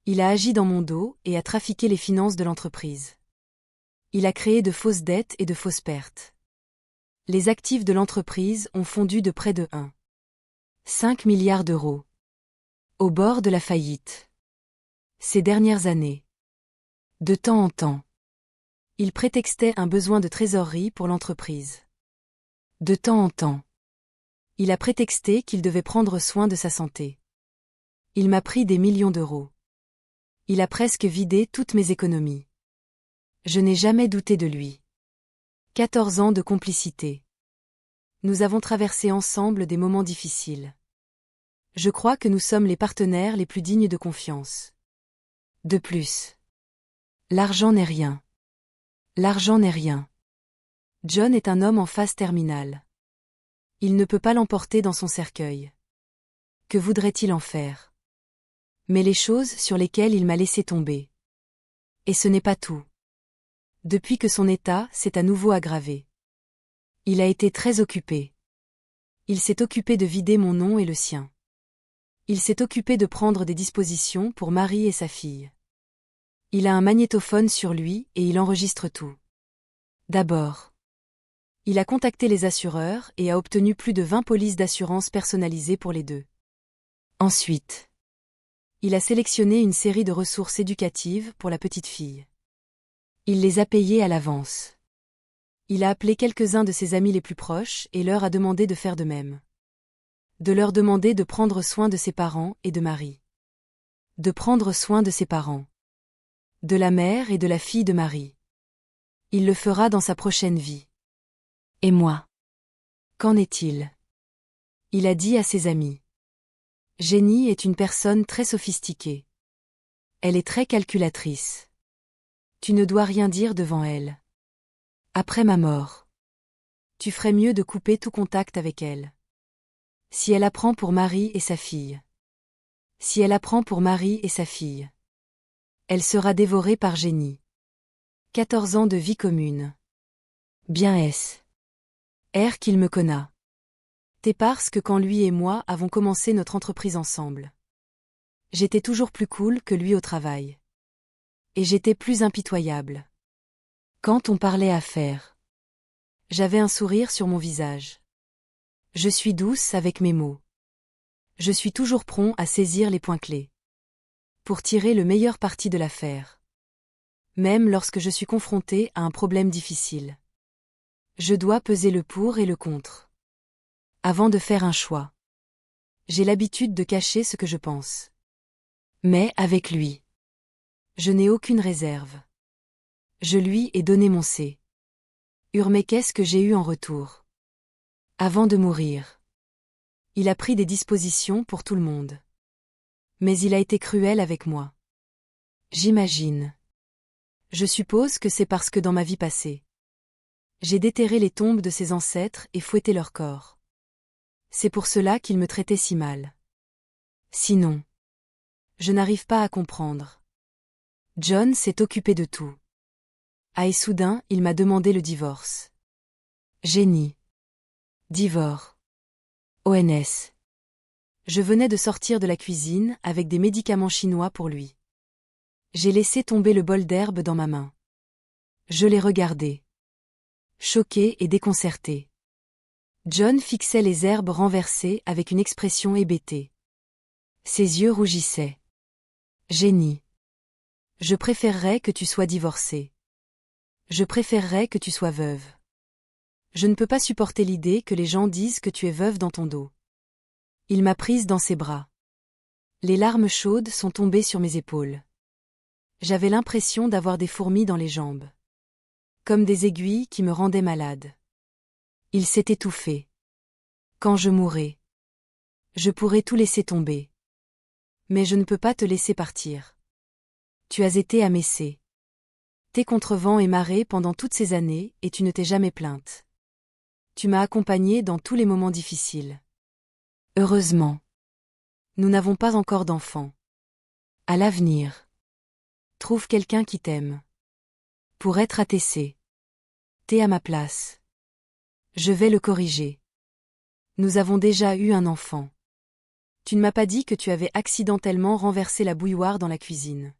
il a agi dans mon dos et a trafiqué les finances de l'entreprise. Il a créé de fausses dettes et de fausses pertes. Les actifs de l'entreprise ont fondu de près de 1,5 milliard d'euros. Au bord de la faillite. Ces dernières années. De temps en temps. Il prétextait un besoin de trésorerie pour l'entreprise. De temps en temps. Il a prétexté qu'il devait prendre soin de sa santé. Il m'a pris des millions d'euros. Il a presque vidé toutes mes économies. Je n'ai jamais douté de lui. 14 ans de complicité. Nous avons traversé ensemble des moments difficiles. Je crois que nous sommes les partenaires les plus dignes de confiance. De plus. L'argent n'est rien. L'argent n'est rien. John est un homme en phase terminale. Il ne peut pas l'emporter dans son cercueil. Que voudrait-il en faire? Mais les choses sur lesquelles il m'a laissé tomber. Et ce n'est pas tout. Depuis que son état s'est à nouveau aggravé. Il a été très occupé. Il s'est occupé de vider mon nom et le sien. Il s'est occupé de prendre des dispositions pour Marie et sa fille. Il a un magnétophone sur lui et il enregistre tout. D'abord. Il a contacté les assureurs et a obtenu plus de 20 polices d'assurance personnalisées pour les deux. Ensuite. Il a sélectionné une série de ressources éducatives pour la petite fille. Il les a payées à l'avance. Il a appelé quelques-uns de ses amis les plus proches et leur a demandé de faire de même. De leur demander de prendre soin de ses parents et de Marie. De prendre soin de ses parents. De la mère et de la fille de Marie. Il le fera dans sa prochaine vie. Et moi? Qu'en est-il? Il a dit à ses amis. Jenny est une personne très sophistiquée. Elle est très calculatrice. Tu ne dois rien dire devant elle. Après ma mort. Tu ferais mieux de couper tout contact avec elle. Si elle apprend pour Marie et sa fille. Si elle apprend pour Marie et sa fille. Elle sera dévorée par Jenny. 14 ans de vie commune. Bien est-ce qu'il me connaît. C'est parce que quand lui et moi avons commencé notre entreprise ensemble. J'étais toujours plus cool que lui au travail. Et j'étais plus impitoyable. Quand on parlait affaires. J'avais un sourire sur mon visage. Je suis douce avec mes mots. Je suis toujours prompt à saisir les points clés. Pour tirer le meilleur parti de l'affaire. Même lorsque je suis confrontée à un problème difficile. Je dois peser le pour et le contre. Avant de faire un choix. J'ai l'habitude de cacher ce que je pense. Mais avec lui. Je n'ai aucune réserve. Je lui ai donné mon C. Mais qu'est-ce que j'ai eu en retour? Avant de mourir. Il a pris des dispositions pour tout le monde. Mais il a été cruel avec moi. J'imagine. Je suppose que c'est parce que dans ma vie passée, j'ai déterré les tombes de ses ancêtres et fouetté leur corps. C'est pour cela qu'il me traitait si mal. Sinon, je n'arrive pas à comprendre. John s'est occupé de tout. Et soudain, il m'a demandé le divorce. Génie. Divorce. ONS. Je venais de sortir de la cuisine avec des médicaments chinois pour lui. J'ai laissé tomber le bol d'herbe dans ma main. Je l'ai regardé. Choqué et déconcerté. John fixait les herbes renversées avec une expression hébétée. Ses yeux rougissaient. Génie. Je préférerais que tu sois divorcée. Je préférerais que tu sois veuve. Je ne peux pas supporter l'idée que les gens disent que tu es veuve dans ton dos. Il m'a prise dans ses bras. Les larmes chaudes sont tombées sur mes épaules. J'avais l'impression d'avoir des fourmis dans les jambes. Comme des aiguilles qui me rendaient malade. Il s'est étouffé. Quand je mourrai, je pourrai tout laisser tomber. Mais je ne peux pas te laisser partir. Tu as été à Messé. T'es contre vent et marée pendant toutes ces années et tu ne t'es jamais plainte. Tu m'as accompagnée dans tous les moments difficiles. Heureusement. Nous n'avons pas encore d'enfants. À l'avenir. Trouve quelqu'un qui t'aime. Pour être attessé. T'es à ma place. Je vais le corriger. Nous avons déjà eu un enfant. Tu ne m'as pas dit que tu avais accidentellement renversé la bouilloire dans la cuisine.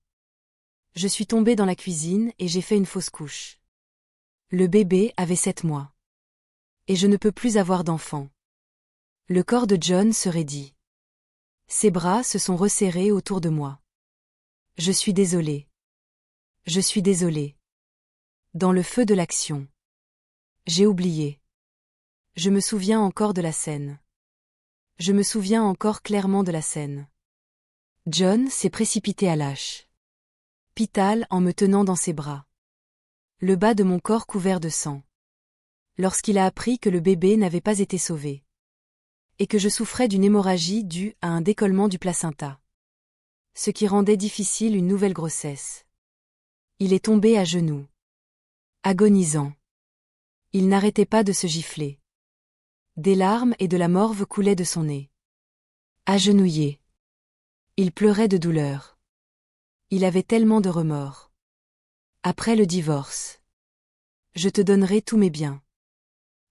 Je suis tombée dans la cuisine et j'ai fait une fausse couche. Le bébé avait 7 mois. Et je ne peux plus avoir d'enfant. Le corps de John se raidit. Ses bras se sont resserrés autour de moi. Je suis désolée. Je suis désolée. Dans le feu de l'action. J'ai oublié. Je me souviens encore de la scène. Je me souviens encore clairement de la scène. John s'est précipité à l'hôpital en me tenant dans ses bras. Le bas de mon corps couvert de sang. Lorsqu'il a appris que le bébé n'avait pas été sauvé. Et que je souffrais d'une hémorragie due à un décollement du placenta. Ce qui rendait difficile une nouvelle grossesse. Il est tombé à genoux. Agonisant. Il n'arrêtait pas de se gifler. Des larmes et de la morve coulaient de son nez. Agenouillé. Il pleurait de douleur. Il avait tellement de remords. Après le divorce. Je te donnerai tous mes biens.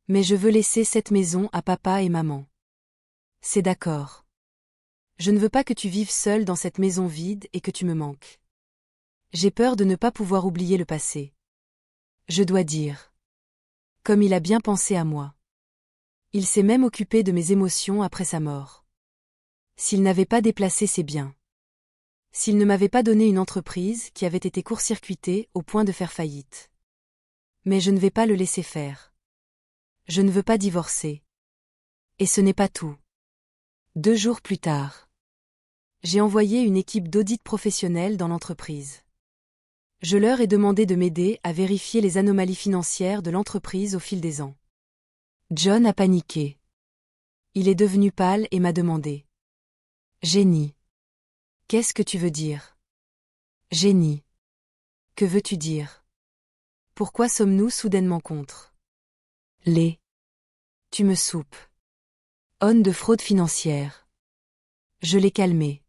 Mais je veux laisser cette maison à papa et maman. C'est d'accord. Je ne veux pas que tu vives seul dans cette maison vide et que tu me manques. J'ai peur de ne pas pouvoir oublier le passé. Je dois dire. Comme il a bien pensé à moi. Il s'est même occupé de mes émotions après sa mort. S'il n'avait pas déplacé ses biens. S'il ne m'avait pas donné une entreprise qui avait été court-circuitée au point de faire faillite. Mais je ne vais pas le laisser faire. Je ne veux pas divorcer. Et ce n'est pas tout. 2 jours plus tard. J'ai envoyé une équipe d'audit professionnel dans l'entreprise. Je leur ai demandé de m'aider à vérifier les anomalies financières de l'entreprise au fil des ans. John a paniqué. Il est devenu pâle et m'a demandé. Génie. Qu'est-ce que tu veux dire? Génie. Que veux-tu dire? Pourquoi sommes-nous soudainement contre? Tu me soupes. On de fraude financière. Je l'ai calmé.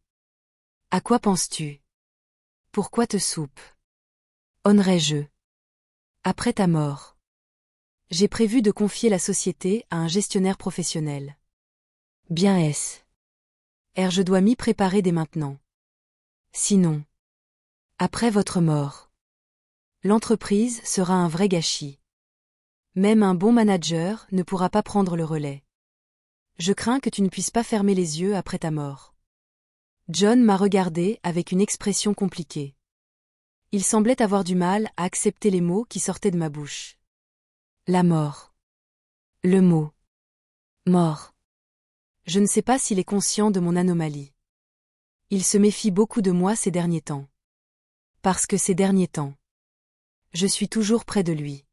À quoi penses-tu? Pourquoi te soupe? Honerais-je? Après ta mort. J'ai prévu de confier la société à un gestionnaire professionnel. Bien est-ce. Je dois m'y préparer dès maintenant. Sinon. Après votre mort. L'entreprise sera un vrai gâchis. Même un bon manager ne pourra pas prendre le relais. Je crains que tu ne puisses pas fermer les yeux après ta mort. John m'a regardé avec une expression compliquée. Il semblait avoir du mal à accepter les mots qui sortaient de ma bouche. La mort. Le mot. Mort. Je ne sais pas s'il est conscient de mon anomalie. Il se méfie beaucoup de moi ces derniers temps. Parce que ces derniers temps. Je suis toujours près de lui.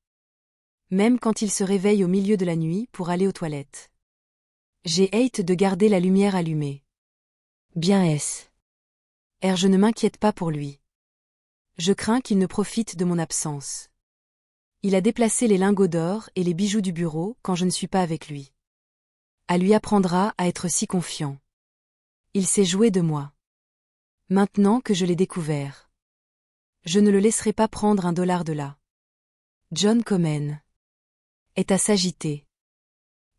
Même quand il se réveille au milieu de la nuit pour aller aux toilettes. J'ai hâte de garder la lumière allumée. Bien est-ce. Je ne m'inquiète pas pour lui. Je crains qu'il ne profite de mon absence. Il a déplacé les lingots d'or et les bijoux du bureau quand je ne suis pas avec lui. Lui apprendra à être si confiant. Il s'est joué de moi. Maintenant que je l'ai découvert. Je ne le laisserai pas prendre $1 de là. John Comyn est à s'agiter.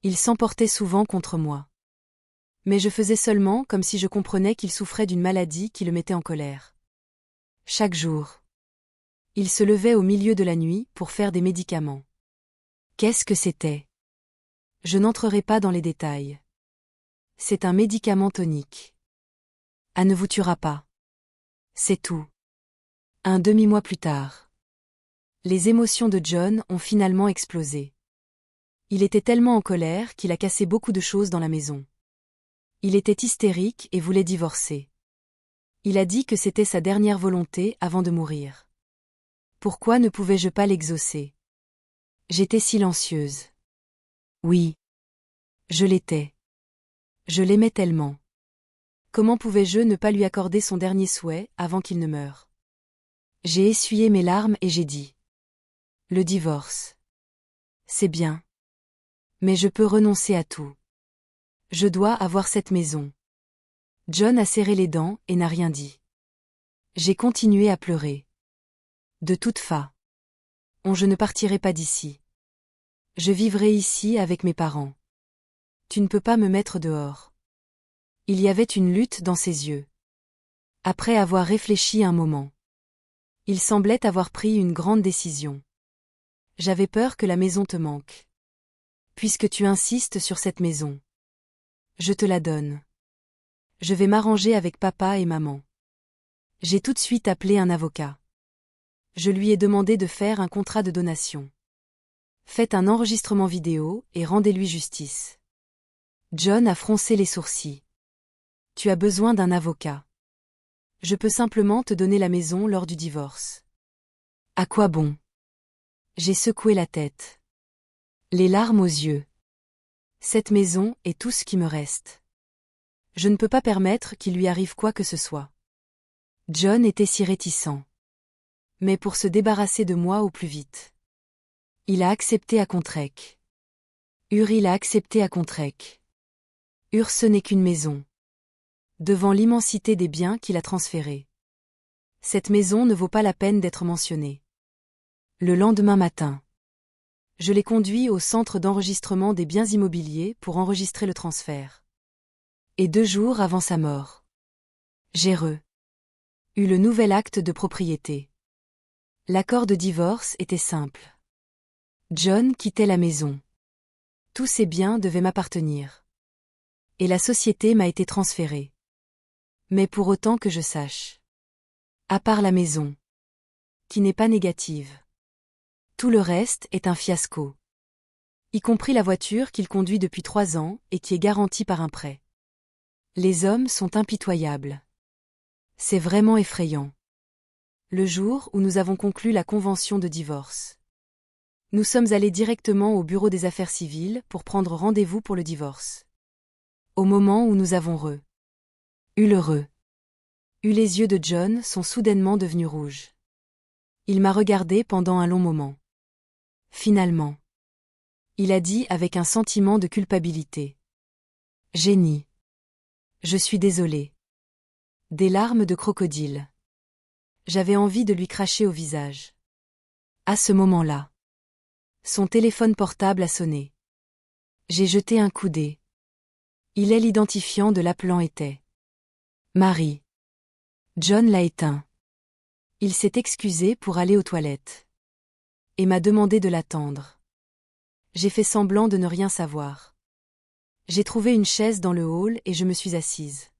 Il s'emportait souvent contre moi. Mais je faisais seulement comme si je comprenais qu'il souffrait d'une maladie qui le mettait en colère. Chaque jour. Il se levait au milieu de la nuit pour faire des médicaments. Qu'est-ce que c'était? Je n'entrerai pas dans les détails. C'est un médicament tonique. Ne vous tuera pas. C'est tout. Un demi-mois plus tard. Les émotions de John ont finalement explosé. Il était tellement en colère qu'il a cassé beaucoup de choses dans la maison. Il était hystérique et voulait divorcer. Il a dit que c'était sa dernière volonté avant de mourir. Pourquoi ne pouvais-je pas l'exaucer? J'étais silencieuse. Oui. Je l'étais. Je l'aimais tellement. Comment pouvais-je ne pas lui accorder son dernier souhait avant qu'il ne meure? J'ai essuyé mes larmes et j'ai dit. Le divorce. C'est bien. Mais je peux renoncer à tout. Je dois avoir cette maison. John a serré les dents et n'a rien dit. J'ai continué à pleurer. De toute façon. Je ne partirai pas d'ici. Je vivrai ici avec mes parents. Tu ne peux pas me mettre dehors. Il y avait une lutte dans ses yeux. Après avoir réfléchi un moment. Il semblait avoir pris une grande décision. J'avais peur que la maison te manque. Puisque tu insistes sur cette maison. Je te la donne. Je vais m'arranger avec papa et maman. J'ai tout de suite appelé un avocat. Je lui ai demandé de faire un contrat de donation. Faites un enregistrement vidéo et rendez-lui justice. John a froncé les sourcils. Tu as besoin d'un avocat. Je peux simplement te donner la maison lors du divorce. À quoi bon? J'ai secoué la tête. Les larmes aux yeux. Cette maison est tout ce qui me reste. Je ne peux pas permettre qu'il lui arrive quoi que ce soit. John était si réticent. Mais pour se débarrasser de moi au plus vite. Il a accepté à Contrec. Il a accepté à Contrec. Ce n'est qu'une maison. Devant l'immensité des biens qu'il a transférés. Cette maison ne vaut pas la peine d'être mentionnée. Le lendemain matin. Je l'ai conduit au centre d'enregistrement des biens immobiliers pour enregistrer le transfert. Et 2 jours avant sa mort. J'ai eu le nouvel acte de propriété. L'accord de divorce était simple. John quittait la maison. Tous ses biens devaient m'appartenir. Et la société m'a été transférée. Mais pour autant que je sache. À part la maison. Qui n'est pas négative. Tout le reste est un fiasco. Y compris la voiture qu'il conduit depuis 3 ans et qui est garantie par un prêt. Les hommes sont impitoyables. C'est vraiment effrayant. Le jour où nous avons conclu la convention de divorce. Nous sommes allés directement au bureau des affaires civiles pour prendre rendez-vous pour le divorce. Au moment où nous avons les yeux de John sont soudainement devenus rouges. Il m'a regardé pendant un long moment. Finalement. Il a dit avec un sentiment de culpabilité. Jenny. Je suis désolé. Des larmes de crocodile. J'avais envie de lui cracher au visage. À ce moment-là. Son téléphone portable a sonné. J'ai jeté un coup d'œil. L'identifiant de l'appelant était Marie. John l'a éteint. Il s'est excusé pour aller aux toilettes. Et m'a demandé de l'attendre. J'ai fait semblant de ne rien savoir. J'ai trouvé une chaise dans le hall et je me suis assise.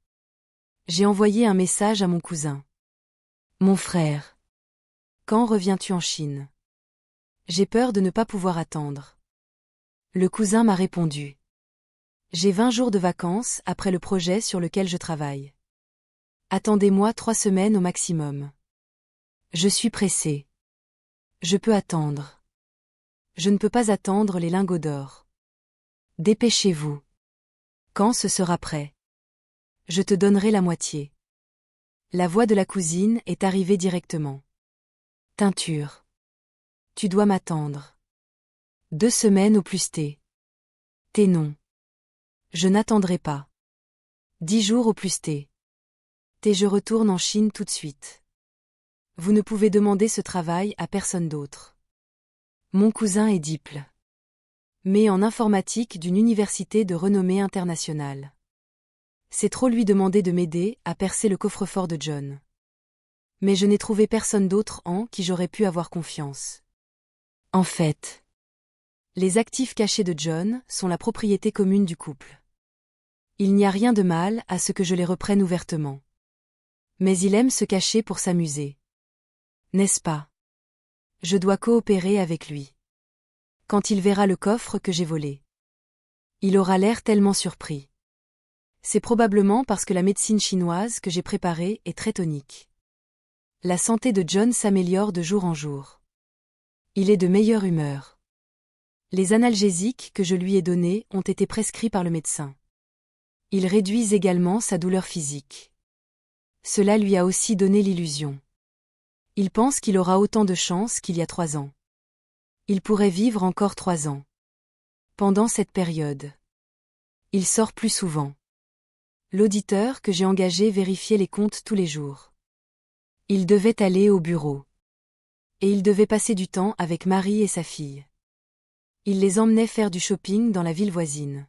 J'ai envoyé un message à mon cousin. Mon frère. Quand reviens-tu en Chine? J'ai peur de ne pas pouvoir attendre. Le cousin m'a répondu. J'ai 20 jours de vacances après le projet sur lequel je travaille. Attendez-moi 3 semaines au maximum. Je suis pressé. Je peux attendre. Je ne peux pas attendre les lingots d'or. Dépêchez-vous. Quand ce sera prêt? Je te donnerai la moitié. La voix de la cousine est arrivée directement. Teinture. Tu dois m'attendre. 2 semaines au plus T. T non. Je n'attendrai pas. 10 jours au plus T. T je retourne en Chine tout de suite. Vous ne pouvez demander ce travail à personne d'autre. Mon cousin est diple. Mais en informatique d'une université de renommée internationale. C'est trop lui demander de m'aider à percer le coffre-fort de John. Mais je n'ai trouvé personne d'autre en qui j'aurais pu avoir confiance. En fait, les actifs cachés de John sont la propriété commune du couple. Il n'y a rien de mal à ce que je les reprenne ouvertement. Mais il aime se cacher pour s'amuser. N'est-ce pas? Je dois coopérer avec lui. Quand il verra le coffre que j'ai volé, il aura l'air tellement surpris. C'est probablement parce que la médecine chinoise que j'ai préparée est très tonique. La santé de John s'améliore de jour en jour. Il est de meilleure humeur. Les analgésiques que je lui ai donnés ont été prescrits par le médecin. Ils réduisent également sa douleur physique. Cela lui a aussi donné l'illusion. Il pense qu'il aura autant de chance qu'il y a 3 ans. Il pourrait vivre encore 3 ans. Pendant cette période, il sort plus souvent. L'auditeur que j'ai engagé vérifiait les comptes tous les jours. Il devait aller au bureau. Et il devait passer du temps avec Marie et sa fille. Il les emmenait faire du shopping dans la ville voisine.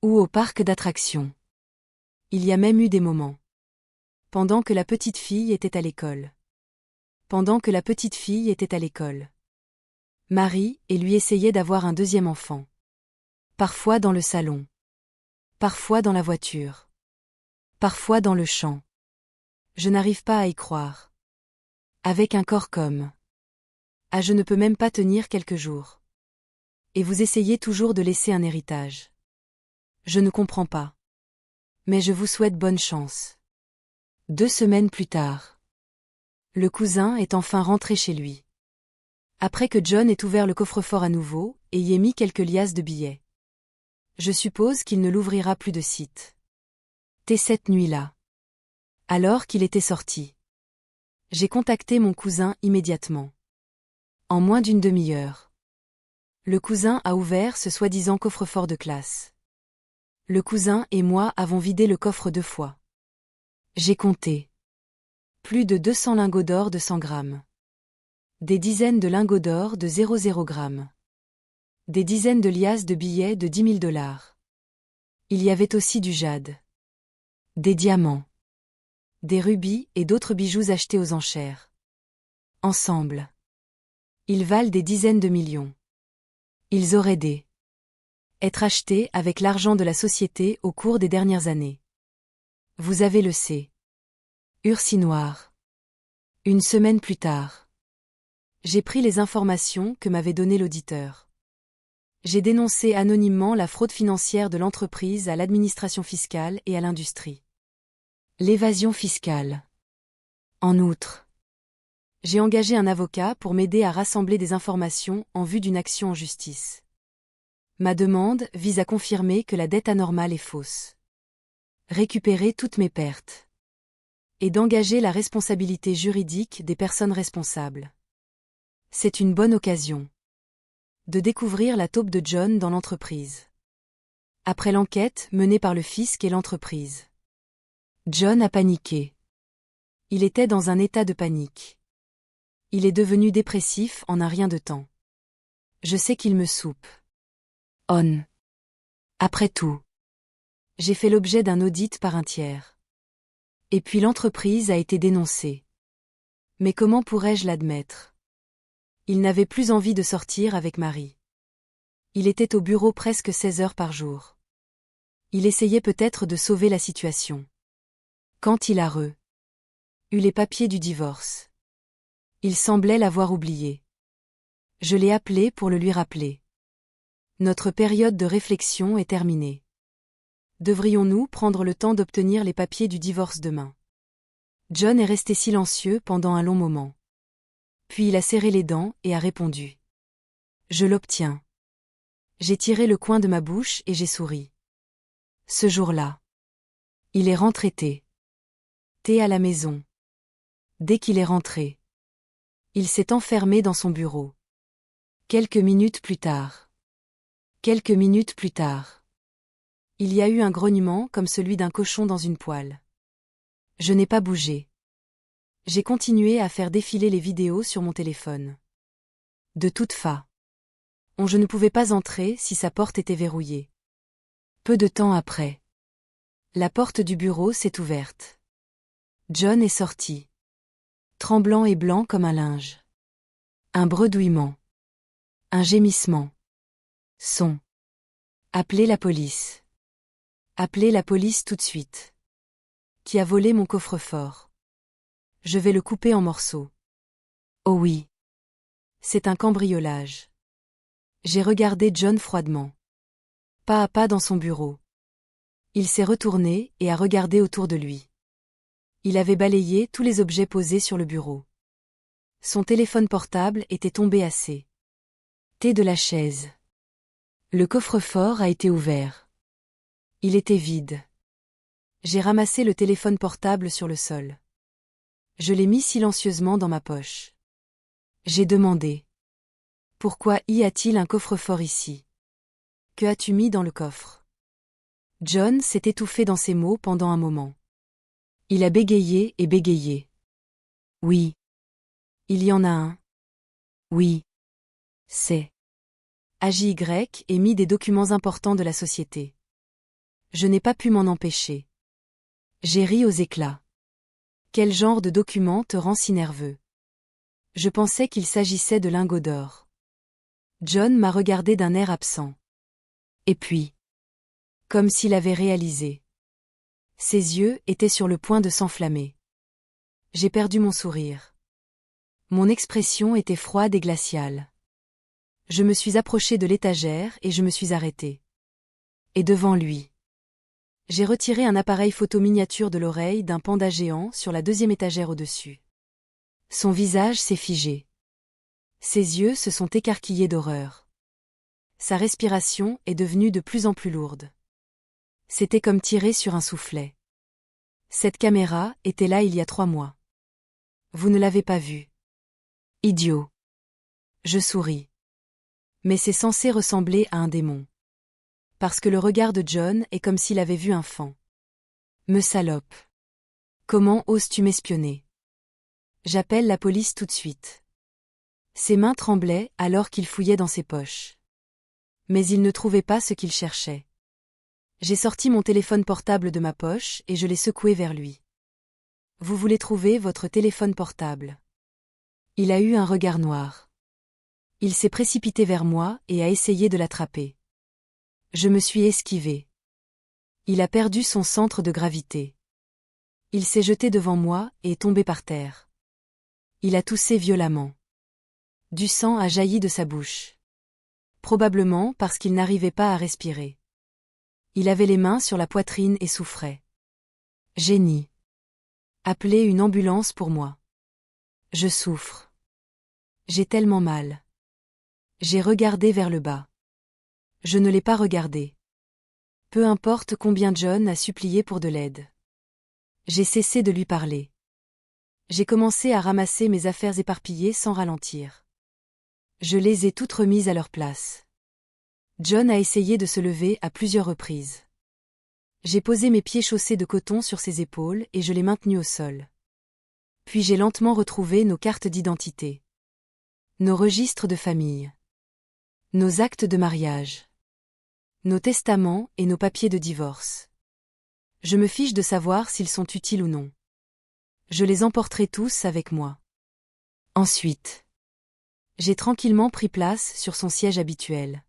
Ou au parc d'attractions. Il y a même eu des moments. Pendant que la petite fille était à l'école. Marie et lui essayaient d'avoir un 2e enfant. Parfois dans le salon. Parfois dans la voiture. Parfois dans le champ. Je n'arrive pas à y croire. Avec un corps comme... Ah, je ne peux même pas tenir quelques jours. Et vous essayez toujours de laisser un héritage. Je ne comprends pas. Mais je vous souhaite bonne chance. 2 semaines plus tard. Le cousin est enfin rentré chez lui. Après que John ait ouvert le coffre-fort à nouveau et y ait mis quelques liasses de billets. Je suppose qu'il ne l'ouvrira plus de site. Cette nuit-là. Alors qu'il était sorti. J'ai contacté mon cousin immédiatement. En moins d'une demi-heure. Le cousin a ouvert ce soi-disant coffre-fort de classe. Le cousin et moi avons vidé le coffre 2 fois. J'ai compté. Plus de 200 lingots d'or de 100 grammes. Des dizaines de lingots d'or de 0,0 grammes. Des dizaines de liasses de billets de 10 000 $. Il y avait aussi du jade. Des diamants. Des rubis et d'autres bijoux achetés aux enchères. Ensemble. Ils valent des dizaines de millions. Ils auraient dû être achetés avec l'argent de la société au cours des dernières années. Vous avez le C. Ursinoir. 1 semaine plus tard. J'ai pris les informations que m'avait données l'auditeur. J'ai dénoncé anonymement la fraude financière de l'entreprise à l'administration fiscale et à l'industrie. L'évasion fiscale. En outre, j'ai engagé un avocat pour m'aider à rassembler des informations en vue d'une action en justice. Ma demande vise à confirmer que la dette anormale est fausse. Récupérer toutes mes pertes. Et d'engager la responsabilité juridique des personnes responsables. C'est une bonne occasion de découvrir la taupe de John dans l'entreprise. Après l'enquête menée par le fisc et l'entreprise. John a paniqué. Il était dans un état de panique. Il est devenu dépressif en un rien de temps. Je sais qu'il me soupe. Après tout, j'ai fait l'objet d'un audit par un tiers. Et puis l'entreprise a été dénoncée. Mais comment pourrais-je l'admettre? Il n'avait plus envie de sortir avec Marie. Il était au bureau presque 16 heures par jour. Il essayait peut-être de sauver la situation. Quand il a eu les papiers du divorce. Il semblait l'avoir oublié. Je l'ai appelé pour le lui rappeler. Notre période de réflexion est terminée. Devrions-nous prendre le temps d'obtenir les papiers du divorce demain? John est resté silencieux pendant un long moment. Puis il a serré les dents et a répondu. Je l'obtiens. J'ai tiré le coin de ma bouche et j'ai souri. Ce jour-là. Il est rentré thé à la maison. Dès qu'il est rentré, il s'est enfermé dans son bureau. Quelques minutes plus tard. Il y a eu un grognement comme celui d'un cochon dans une poêle. Je n'ai pas bougé. J'ai continué à faire défiler les vidéos sur mon téléphone. De toute façon, je ne pouvais pas entrer si sa porte était verrouillée. Peu de temps après, la porte du bureau s'est ouverte. John est sorti. Tremblant et blanc comme un linge. Un bredouillement. Un gémissement. Son. Appelez la police. Appelez la police tout de suite. Qui a volé mon coffre-fort? Je vais le couper en morceaux. Oh oui. C'est un cambriolage. J'ai regardé John froidement. Pas à pas dans son bureau. Il s'est retourné et a regardé autour de lui. Il avait balayé tous les objets posés sur le bureau. Son téléphone portable était tombé assez. De la chaise. Le coffre-fort a été ouvert. Il était vide. J'ai ramassé le téléphone portable sur le sol. Je l'ai mis silencieusement dans ma poche. J'ai demandé. Pourquoi y a-t-il un coffre-fort ici? Que as-tu mis dans le coffre? John s'est étouffé dans ses mots pendant un moment. Il a bégayé et bégayé. Oui. Il y en a un. Oui. C'est. AJY et mis des documents importants de la société. Je n'ai pas pu m'en empêcher. J'ai ri aux éclats. Quel genre de document te rend si nerveux? Je pensais qu'il s'agissait de lingots d'or. John m'a regardé d'un air absent. Et puis, comme s'il avait réalisé. Ses yeux étaient sur le point de s'enflammer. J'ai perdu mon sourire. Mon expression était froide et glaciale. Je me suis approchée de l'étagère et je me suis arrêtée. Et devant lui. J'ai retiré un appareil photo miniature de l'oreille d'un panda géant sur la deuxième étagère au-dessus. Son visage s'est figé. Ses yeux se sont écarquillés d'horreur. Sa respiration est devenue de plus en plus lourde. C'était comme tirer sur un soufflet. Cette caméra était là il y a 3 mois. Vous ne l'avez pas vue. Idiot. Je souris. Mais c'est censé ressembler à un démon. Parce que le regard de John est comme s'il avait vu un fan. Me salope. Comment oses-tu m'espionner? J'appelle la police tout de suite. Ses mains tremblaient alors qu'il fouillait dans ses poches. Mais il ne trouvait pas ce qu'il cherchait. J'ai sorti mon téléphone portable de ma poche et je l'ai secoué vers lui. Vous voulez trouver votre téléphone portable? Il a eu un regard noir. Il s'est précipité vers moi et a essayé de l'attraper. Je me suis esquivée. Il a perdu son centre de gravité. Il s'est jeté devant moi et est tombé par terre. Il a toussé violemment. Du sang a jailli de sa bouche. Probablement parce qu'il n'arrivait pas à respirer. Il avait les mains sur la poitrine et souffrait. Génie. Appelez une ambulance pour moi. Je souffre. J'ai tellement mal. J'ai regardé vers le bas. Je ne l'ai pas regardé. Peu importe combien John a supplié pour de l'aide. J'ai cessé de lui parler. J'ai commencé à ramasser mes affaires éparpillées sans ralentir. Je les ai toutes remises à leur place. John a essayé de se lever à plusieurs reprises. J'ai posé mes pieds chaussés de coton sur ses épaules et je l'ai maintenu au sol. Puis j'ai lentement retrouvé nos cartes d'identité. Nos registres de famille. Nos actes de mariage. Nos testaments et nos papiers de divorce. Je me fiche de savoir s'ils sont utiles ou non. Je les emporterai tous avec moi. Ensuite, j'ai tranquillement pris place sur son siège habituel.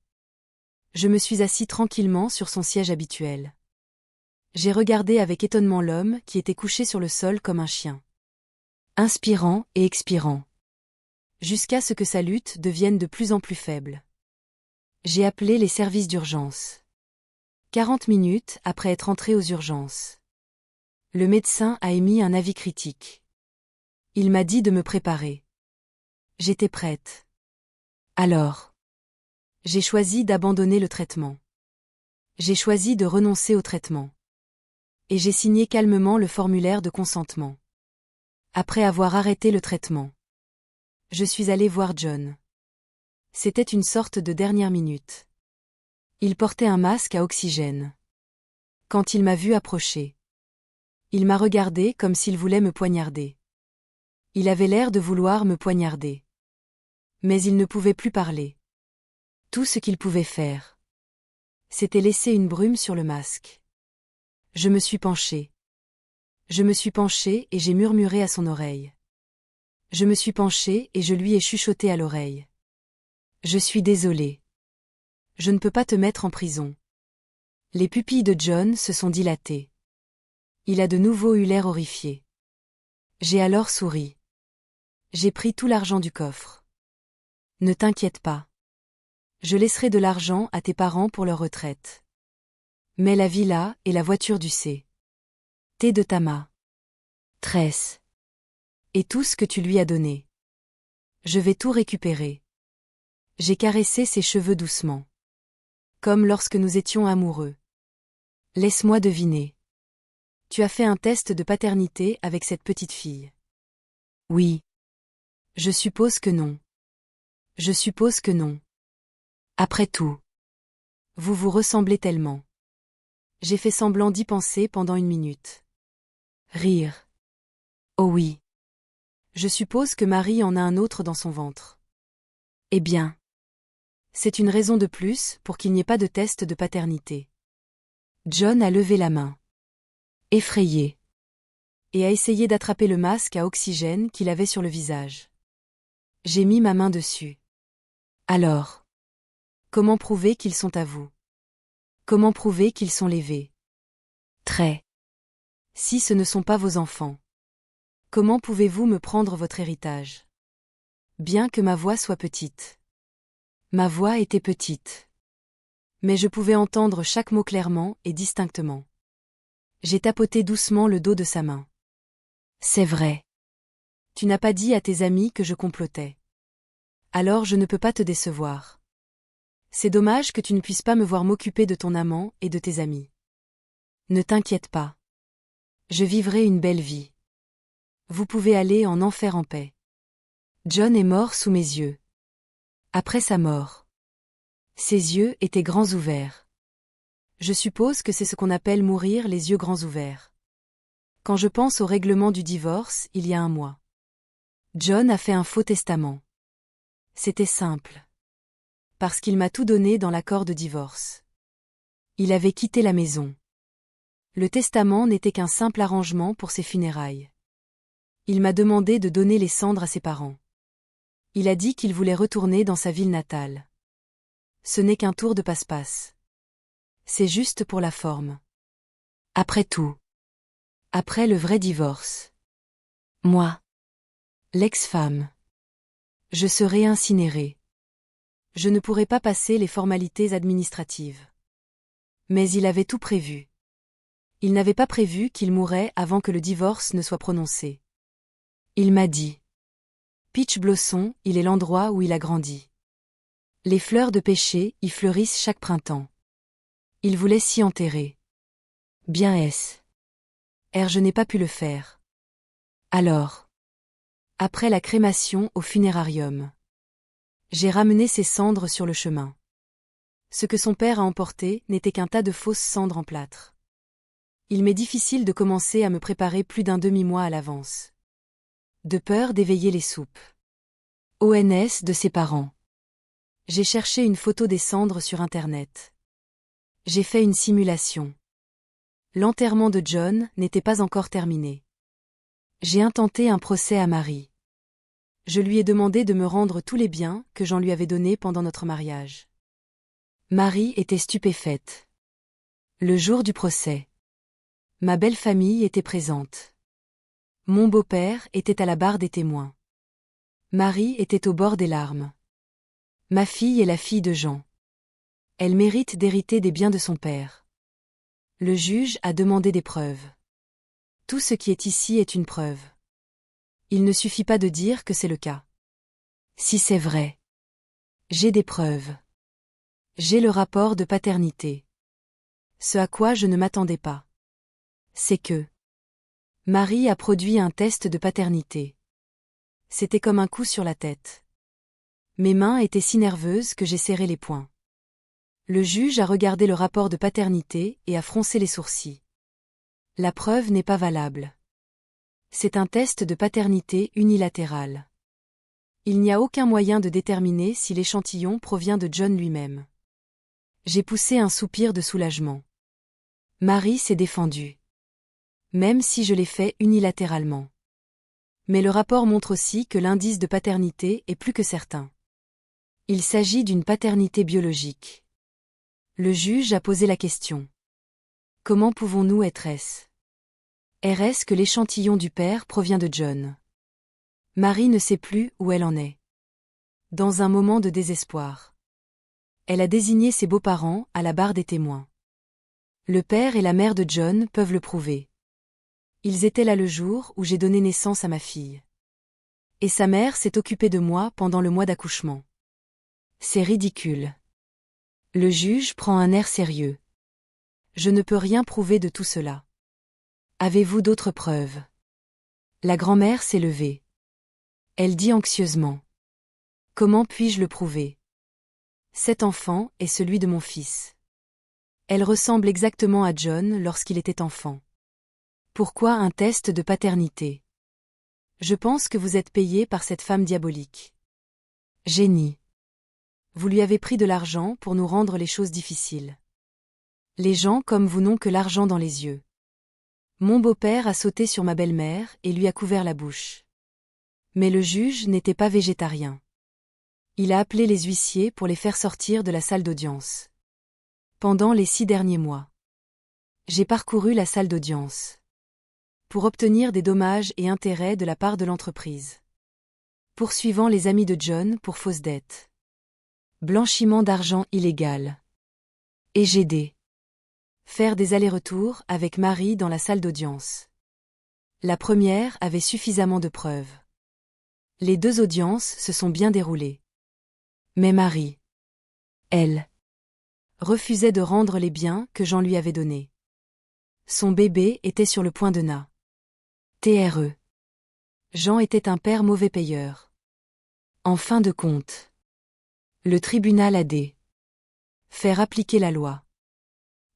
Je me suis assis tranquillement sur son siège habituel. J'ai regardé avec étonnement l'homme qui était couché sur le sol comme un chien. Inspirant et expirant. Jusqu'à ce que sa lutte devienne de plus en plus faible. J'ai appelé les services d'urgence. 40 minutes après être entré aux urgences. Le médecin a émis un avis critique. Il m'a dit de me préparer. J'étais prête. Alors, j'ai choisi d'abandonner le traitement. J'ai choisi de renoncer au traitement. Et j'ai signé calmement le formulaire de consentement. Après avoir arrêté le traitement, je suis allée voir John. C'était une sorte de dernière minute. Il portait un masque à oxygène. Quand il m'a vu approcher, il m'a regardé comme s'il voulait me poignarder. Il avait l'air de vouloir me poignarder. Mais il ne pouvait plus parler. Tout ce qu'il pouvait faire, c'était laisser une brume sur le masque. Je me suis penchée. Je me suis penchée et j'ai murmuré à son oreille. Je me suis penchée et je lui ai chuchoté à l'oreille. Je suis désolée. Je ne peux pas te mettre en prison. Les pupilles de John se sont dilatées. Il a de nouveau eu l'air horrifié. J'ai alors souri. J'ai pris tout l'argent du coffre. Ne t'inquiète pas. Je laisserai de l'argent à tes parents pour leur retraite. Mais la villa et la voiture du C. T de Tama. Tresse. Et tout ce que tu lui as donné. Je vais tout récupérer. J'ai caressé ses cheveux doucement. Comme lorsque nous étions amoureux. Laisse-moi deviner. Tu as fait un test de paternité avec cette petite fille. Oui. Je suppose que non. Je suppose que non. Après tout. Vous vous ressemblez tellement. J'ai fait semblant d'y penser pendant une minute. Rire. Oh oui. Je suppose que Marie en a un autre dans son ventre. Eh bien. C'est une raison de plus pour qu'il n'y ait pas de test de paternité. John a levé la main. Effrayé. Et a essayé d'attraper le masque à oxygène qu'il avait sur le visage. J'ai mis ma main dessus. Alors. Comment prouver qu'ils sont à vous? Comment prouver qu'ils sont levés? Très. Si ce ne sont pas vos enfants. Comment pouvez-vous me prendre votre héritage? Bien que ma voix soit petite. Ma voix était petite. Mais je pouvais entendre chaque mot clairement et distinctement. J'ai tapoté doucement le dos de sa main. C'est vrai. Tu n'as pas dit à tes amis que je complotais. Alors je ne peux pas te décevoir. C'est dommage que tu ne puisses pas me voir m'occuper de ton amant et de tes amis. Ne t'inquiète pas. Je vivrai une belle vie. Vous pouvez aller en enfer en paix. John est mort sous mes yeux. Après sa mort. Ses yeux étaient grands ouverts. Je suppose que c'est ce qu'on appelle mourir les yeux grands ouverts. Quand je pense au règlement du divorce, il y a un mois. John a fait un faux testament. C'était simple. Parce qu'il m'a tout donné dans l'accord de divorce. Il avait quitté la maison. Le testament n'était qu'un simple arrangement pour ses funérailles. Il m'a demandé de donner les cendres à ses parents. Il a dit qu'il voulait retourner dans sa ville natale. Ce n'est qu'un tour de passe-passe. C'est juste pour la forme. Après tout. Après le vrai divorce. Moi. L'ex-femme. Je serai incinérée. Je ne pourrai pas passer les formalités administratives. Mais il avait tout prévu. Il n'avait pas prévu qu'il mourrait avant que le divorce ne soit prononcé. Il m'a dit. Peach Blossom, il est l'endroit où il a grandi. Les fleurs de pêcher y fleurissent chaque printemps. Il voulait s'y enterrer. Bien est-ce. Je n'ai pas pu le faire. Alors. Après la crémation au funérarium. J'ai ramené ses cendres sur le chemin. Ce que son père a emporté n'était qu'un tas de fausses cendres en plâtre. Il m'est difficile de commencer à me préparer plus d'un demi-mois à l'avance. De peur d'éveiller les soupes. ONS de ses parents. J'ai cherché une photo des cendres sur Internet. J'ai fait une simulation. L'enterrement de John n'était pas encore terminé. J'ai intenté un procès à Marie. Je lui ai demandé de me rendre tous les biens que j'en lui avais donnés pendant notre mariage. Marie était stupéfaite. Le jour du procès. Ma belle famille était présente. Mon beau-père était à la barre des témoins. Marie était au bord des larmes. Ma fille est la fille de Jean. Elle mérite d'hériter des biens de son père. Le juge a demandé des preuves. Tout ce qui est ici est une preuve. Il ne suffit pas de dire que c'est le cas. Si c'est vrai. J'ai des preuves. J'ai le rapport de paternité. Ce à quoi je ne m'attendais pas. C'est que Marie a produit un test de paternité. C'était comme un coup sur la tête. Mes mains étaient si nerveuses que j'ai serré les poings. Le juge a regardé le rapport de paternité et a froncé les sourcils. La preuve n'est pas valable. C'est un test de paternité unilatéral. Il n'y a aucun moyen de déterminer si l'échantillon provient de John lui-même. J'ai poussé un soupir de soulagement. Marie s'est défendue. Même si je l'ai fait unilatéralement. Mais le rapport montre aussi que l'indice de paternité est plus que certain. Il s'agit d'une paternité biologique. Le juge a posé la question. Comment pouvons-nous être est-ce que l'échantillon du père provient de John? Marie ne sait plus où elle en est. Dans un moment de désespoir. Elle a désigné ses beaux-parents à la barre des témoins. Le père et la mère de John peuvent le prouver. Ils étaient là le jour où j'ai donné naissance à ma fille. Et sa mère s'est occupée de moi pendant le mois d'accouchement. C'est ridicule. Le juge prend un air sérieux. Je ne peux rien prouver de tout cela. Avez-vous d'autres preuves? La grand-mère s'est levée. Elle dit anxieusement. Comment puis-je le prouver? Cet enfant est celui de mon fils. Elle ressemble exactement à John lorsqu'il était enfant. Pourquoi un test de paternité? Je pense que vous êtes payé par cette femme diabolique. Génie. Vous lui avez pris de l'argent pour nous rendre les choses difficiles. Les gens comme vous n'ont que l'argent dans les yeux. Mon beau-père a sauté sur ma belle-mère et lui a couvert la bouche. Mais le juge n'était pas végétarien. Il a appelé les huissiers pour les faire sortir de la salle d'audience. Pendant les 6 derniers mois, j'ai parcouru la salle d'audience pour obtenir des dommages et intérêts de la part de l'entreprise. Poursuivant les amis de John pour fausses dettes. Blanchiment d'argent illégal. Et GD. Faire des allers-retours avec Marie dans la salle d'audience. La première avait suffisamment de preuves. Les 2 audiences se sont bien déroulées. Mais Marie, elle, refusait de rendre les biens que Jean lui avait donnés. Son bébé était sur le point de naître. TRE. Jean était un père mauvais payeur. En fin de compte, le tribunal a fait appliquer la loi.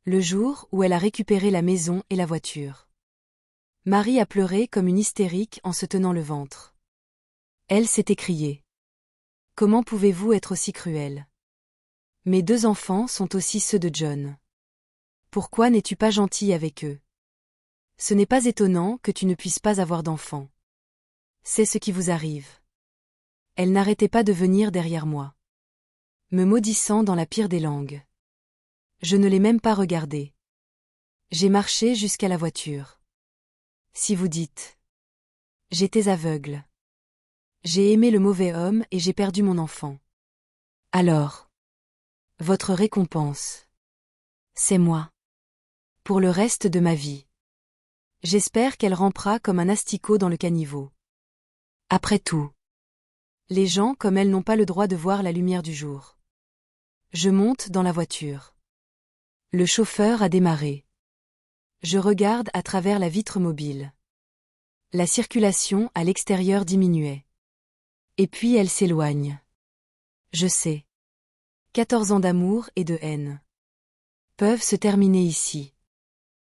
Le jour où elle a récupéré la maison et la voiture. Marie a pleuré comme une hystérique en se tenant le ventre. Elle s'est écriée. Comment pouvez-vous être aussi cruel? Mes 2 enfants sont aussi ceux de John. Pourquoi n'es-tu pas gentille avec eux? Ce n'est pas étonnant que tu ne puisses pas avoir d'enfants. C'est ce qui vous arrive. Elle n'arrêtait pas de venir derrière moi. Me maudissant dans la pire des langues. Je ne l'ai même pas regardée. J'ai marché jusqu'à la voiture. Si vous dites. J'étais aveugle. J'ai aimé le mauvais homme et j'ai perdu mon enfant. Alors. Votre récompense. C'est moi. Pour le reste de ma vie. J'espère qu'elle rampera comme un asticot dans le caniveau. Après tout. Les gens comme elle n'ont pas le droit de voir la lumière du jour. Je monte dans la voiture. Le chauffeur a démarré. Je regarde à travers la vitre mobile. La circulation à l'extérieur diminuait. Et puis elle s'éloigne. Je sais. 14 ans d'amour et de haine peuvent se terminer ici.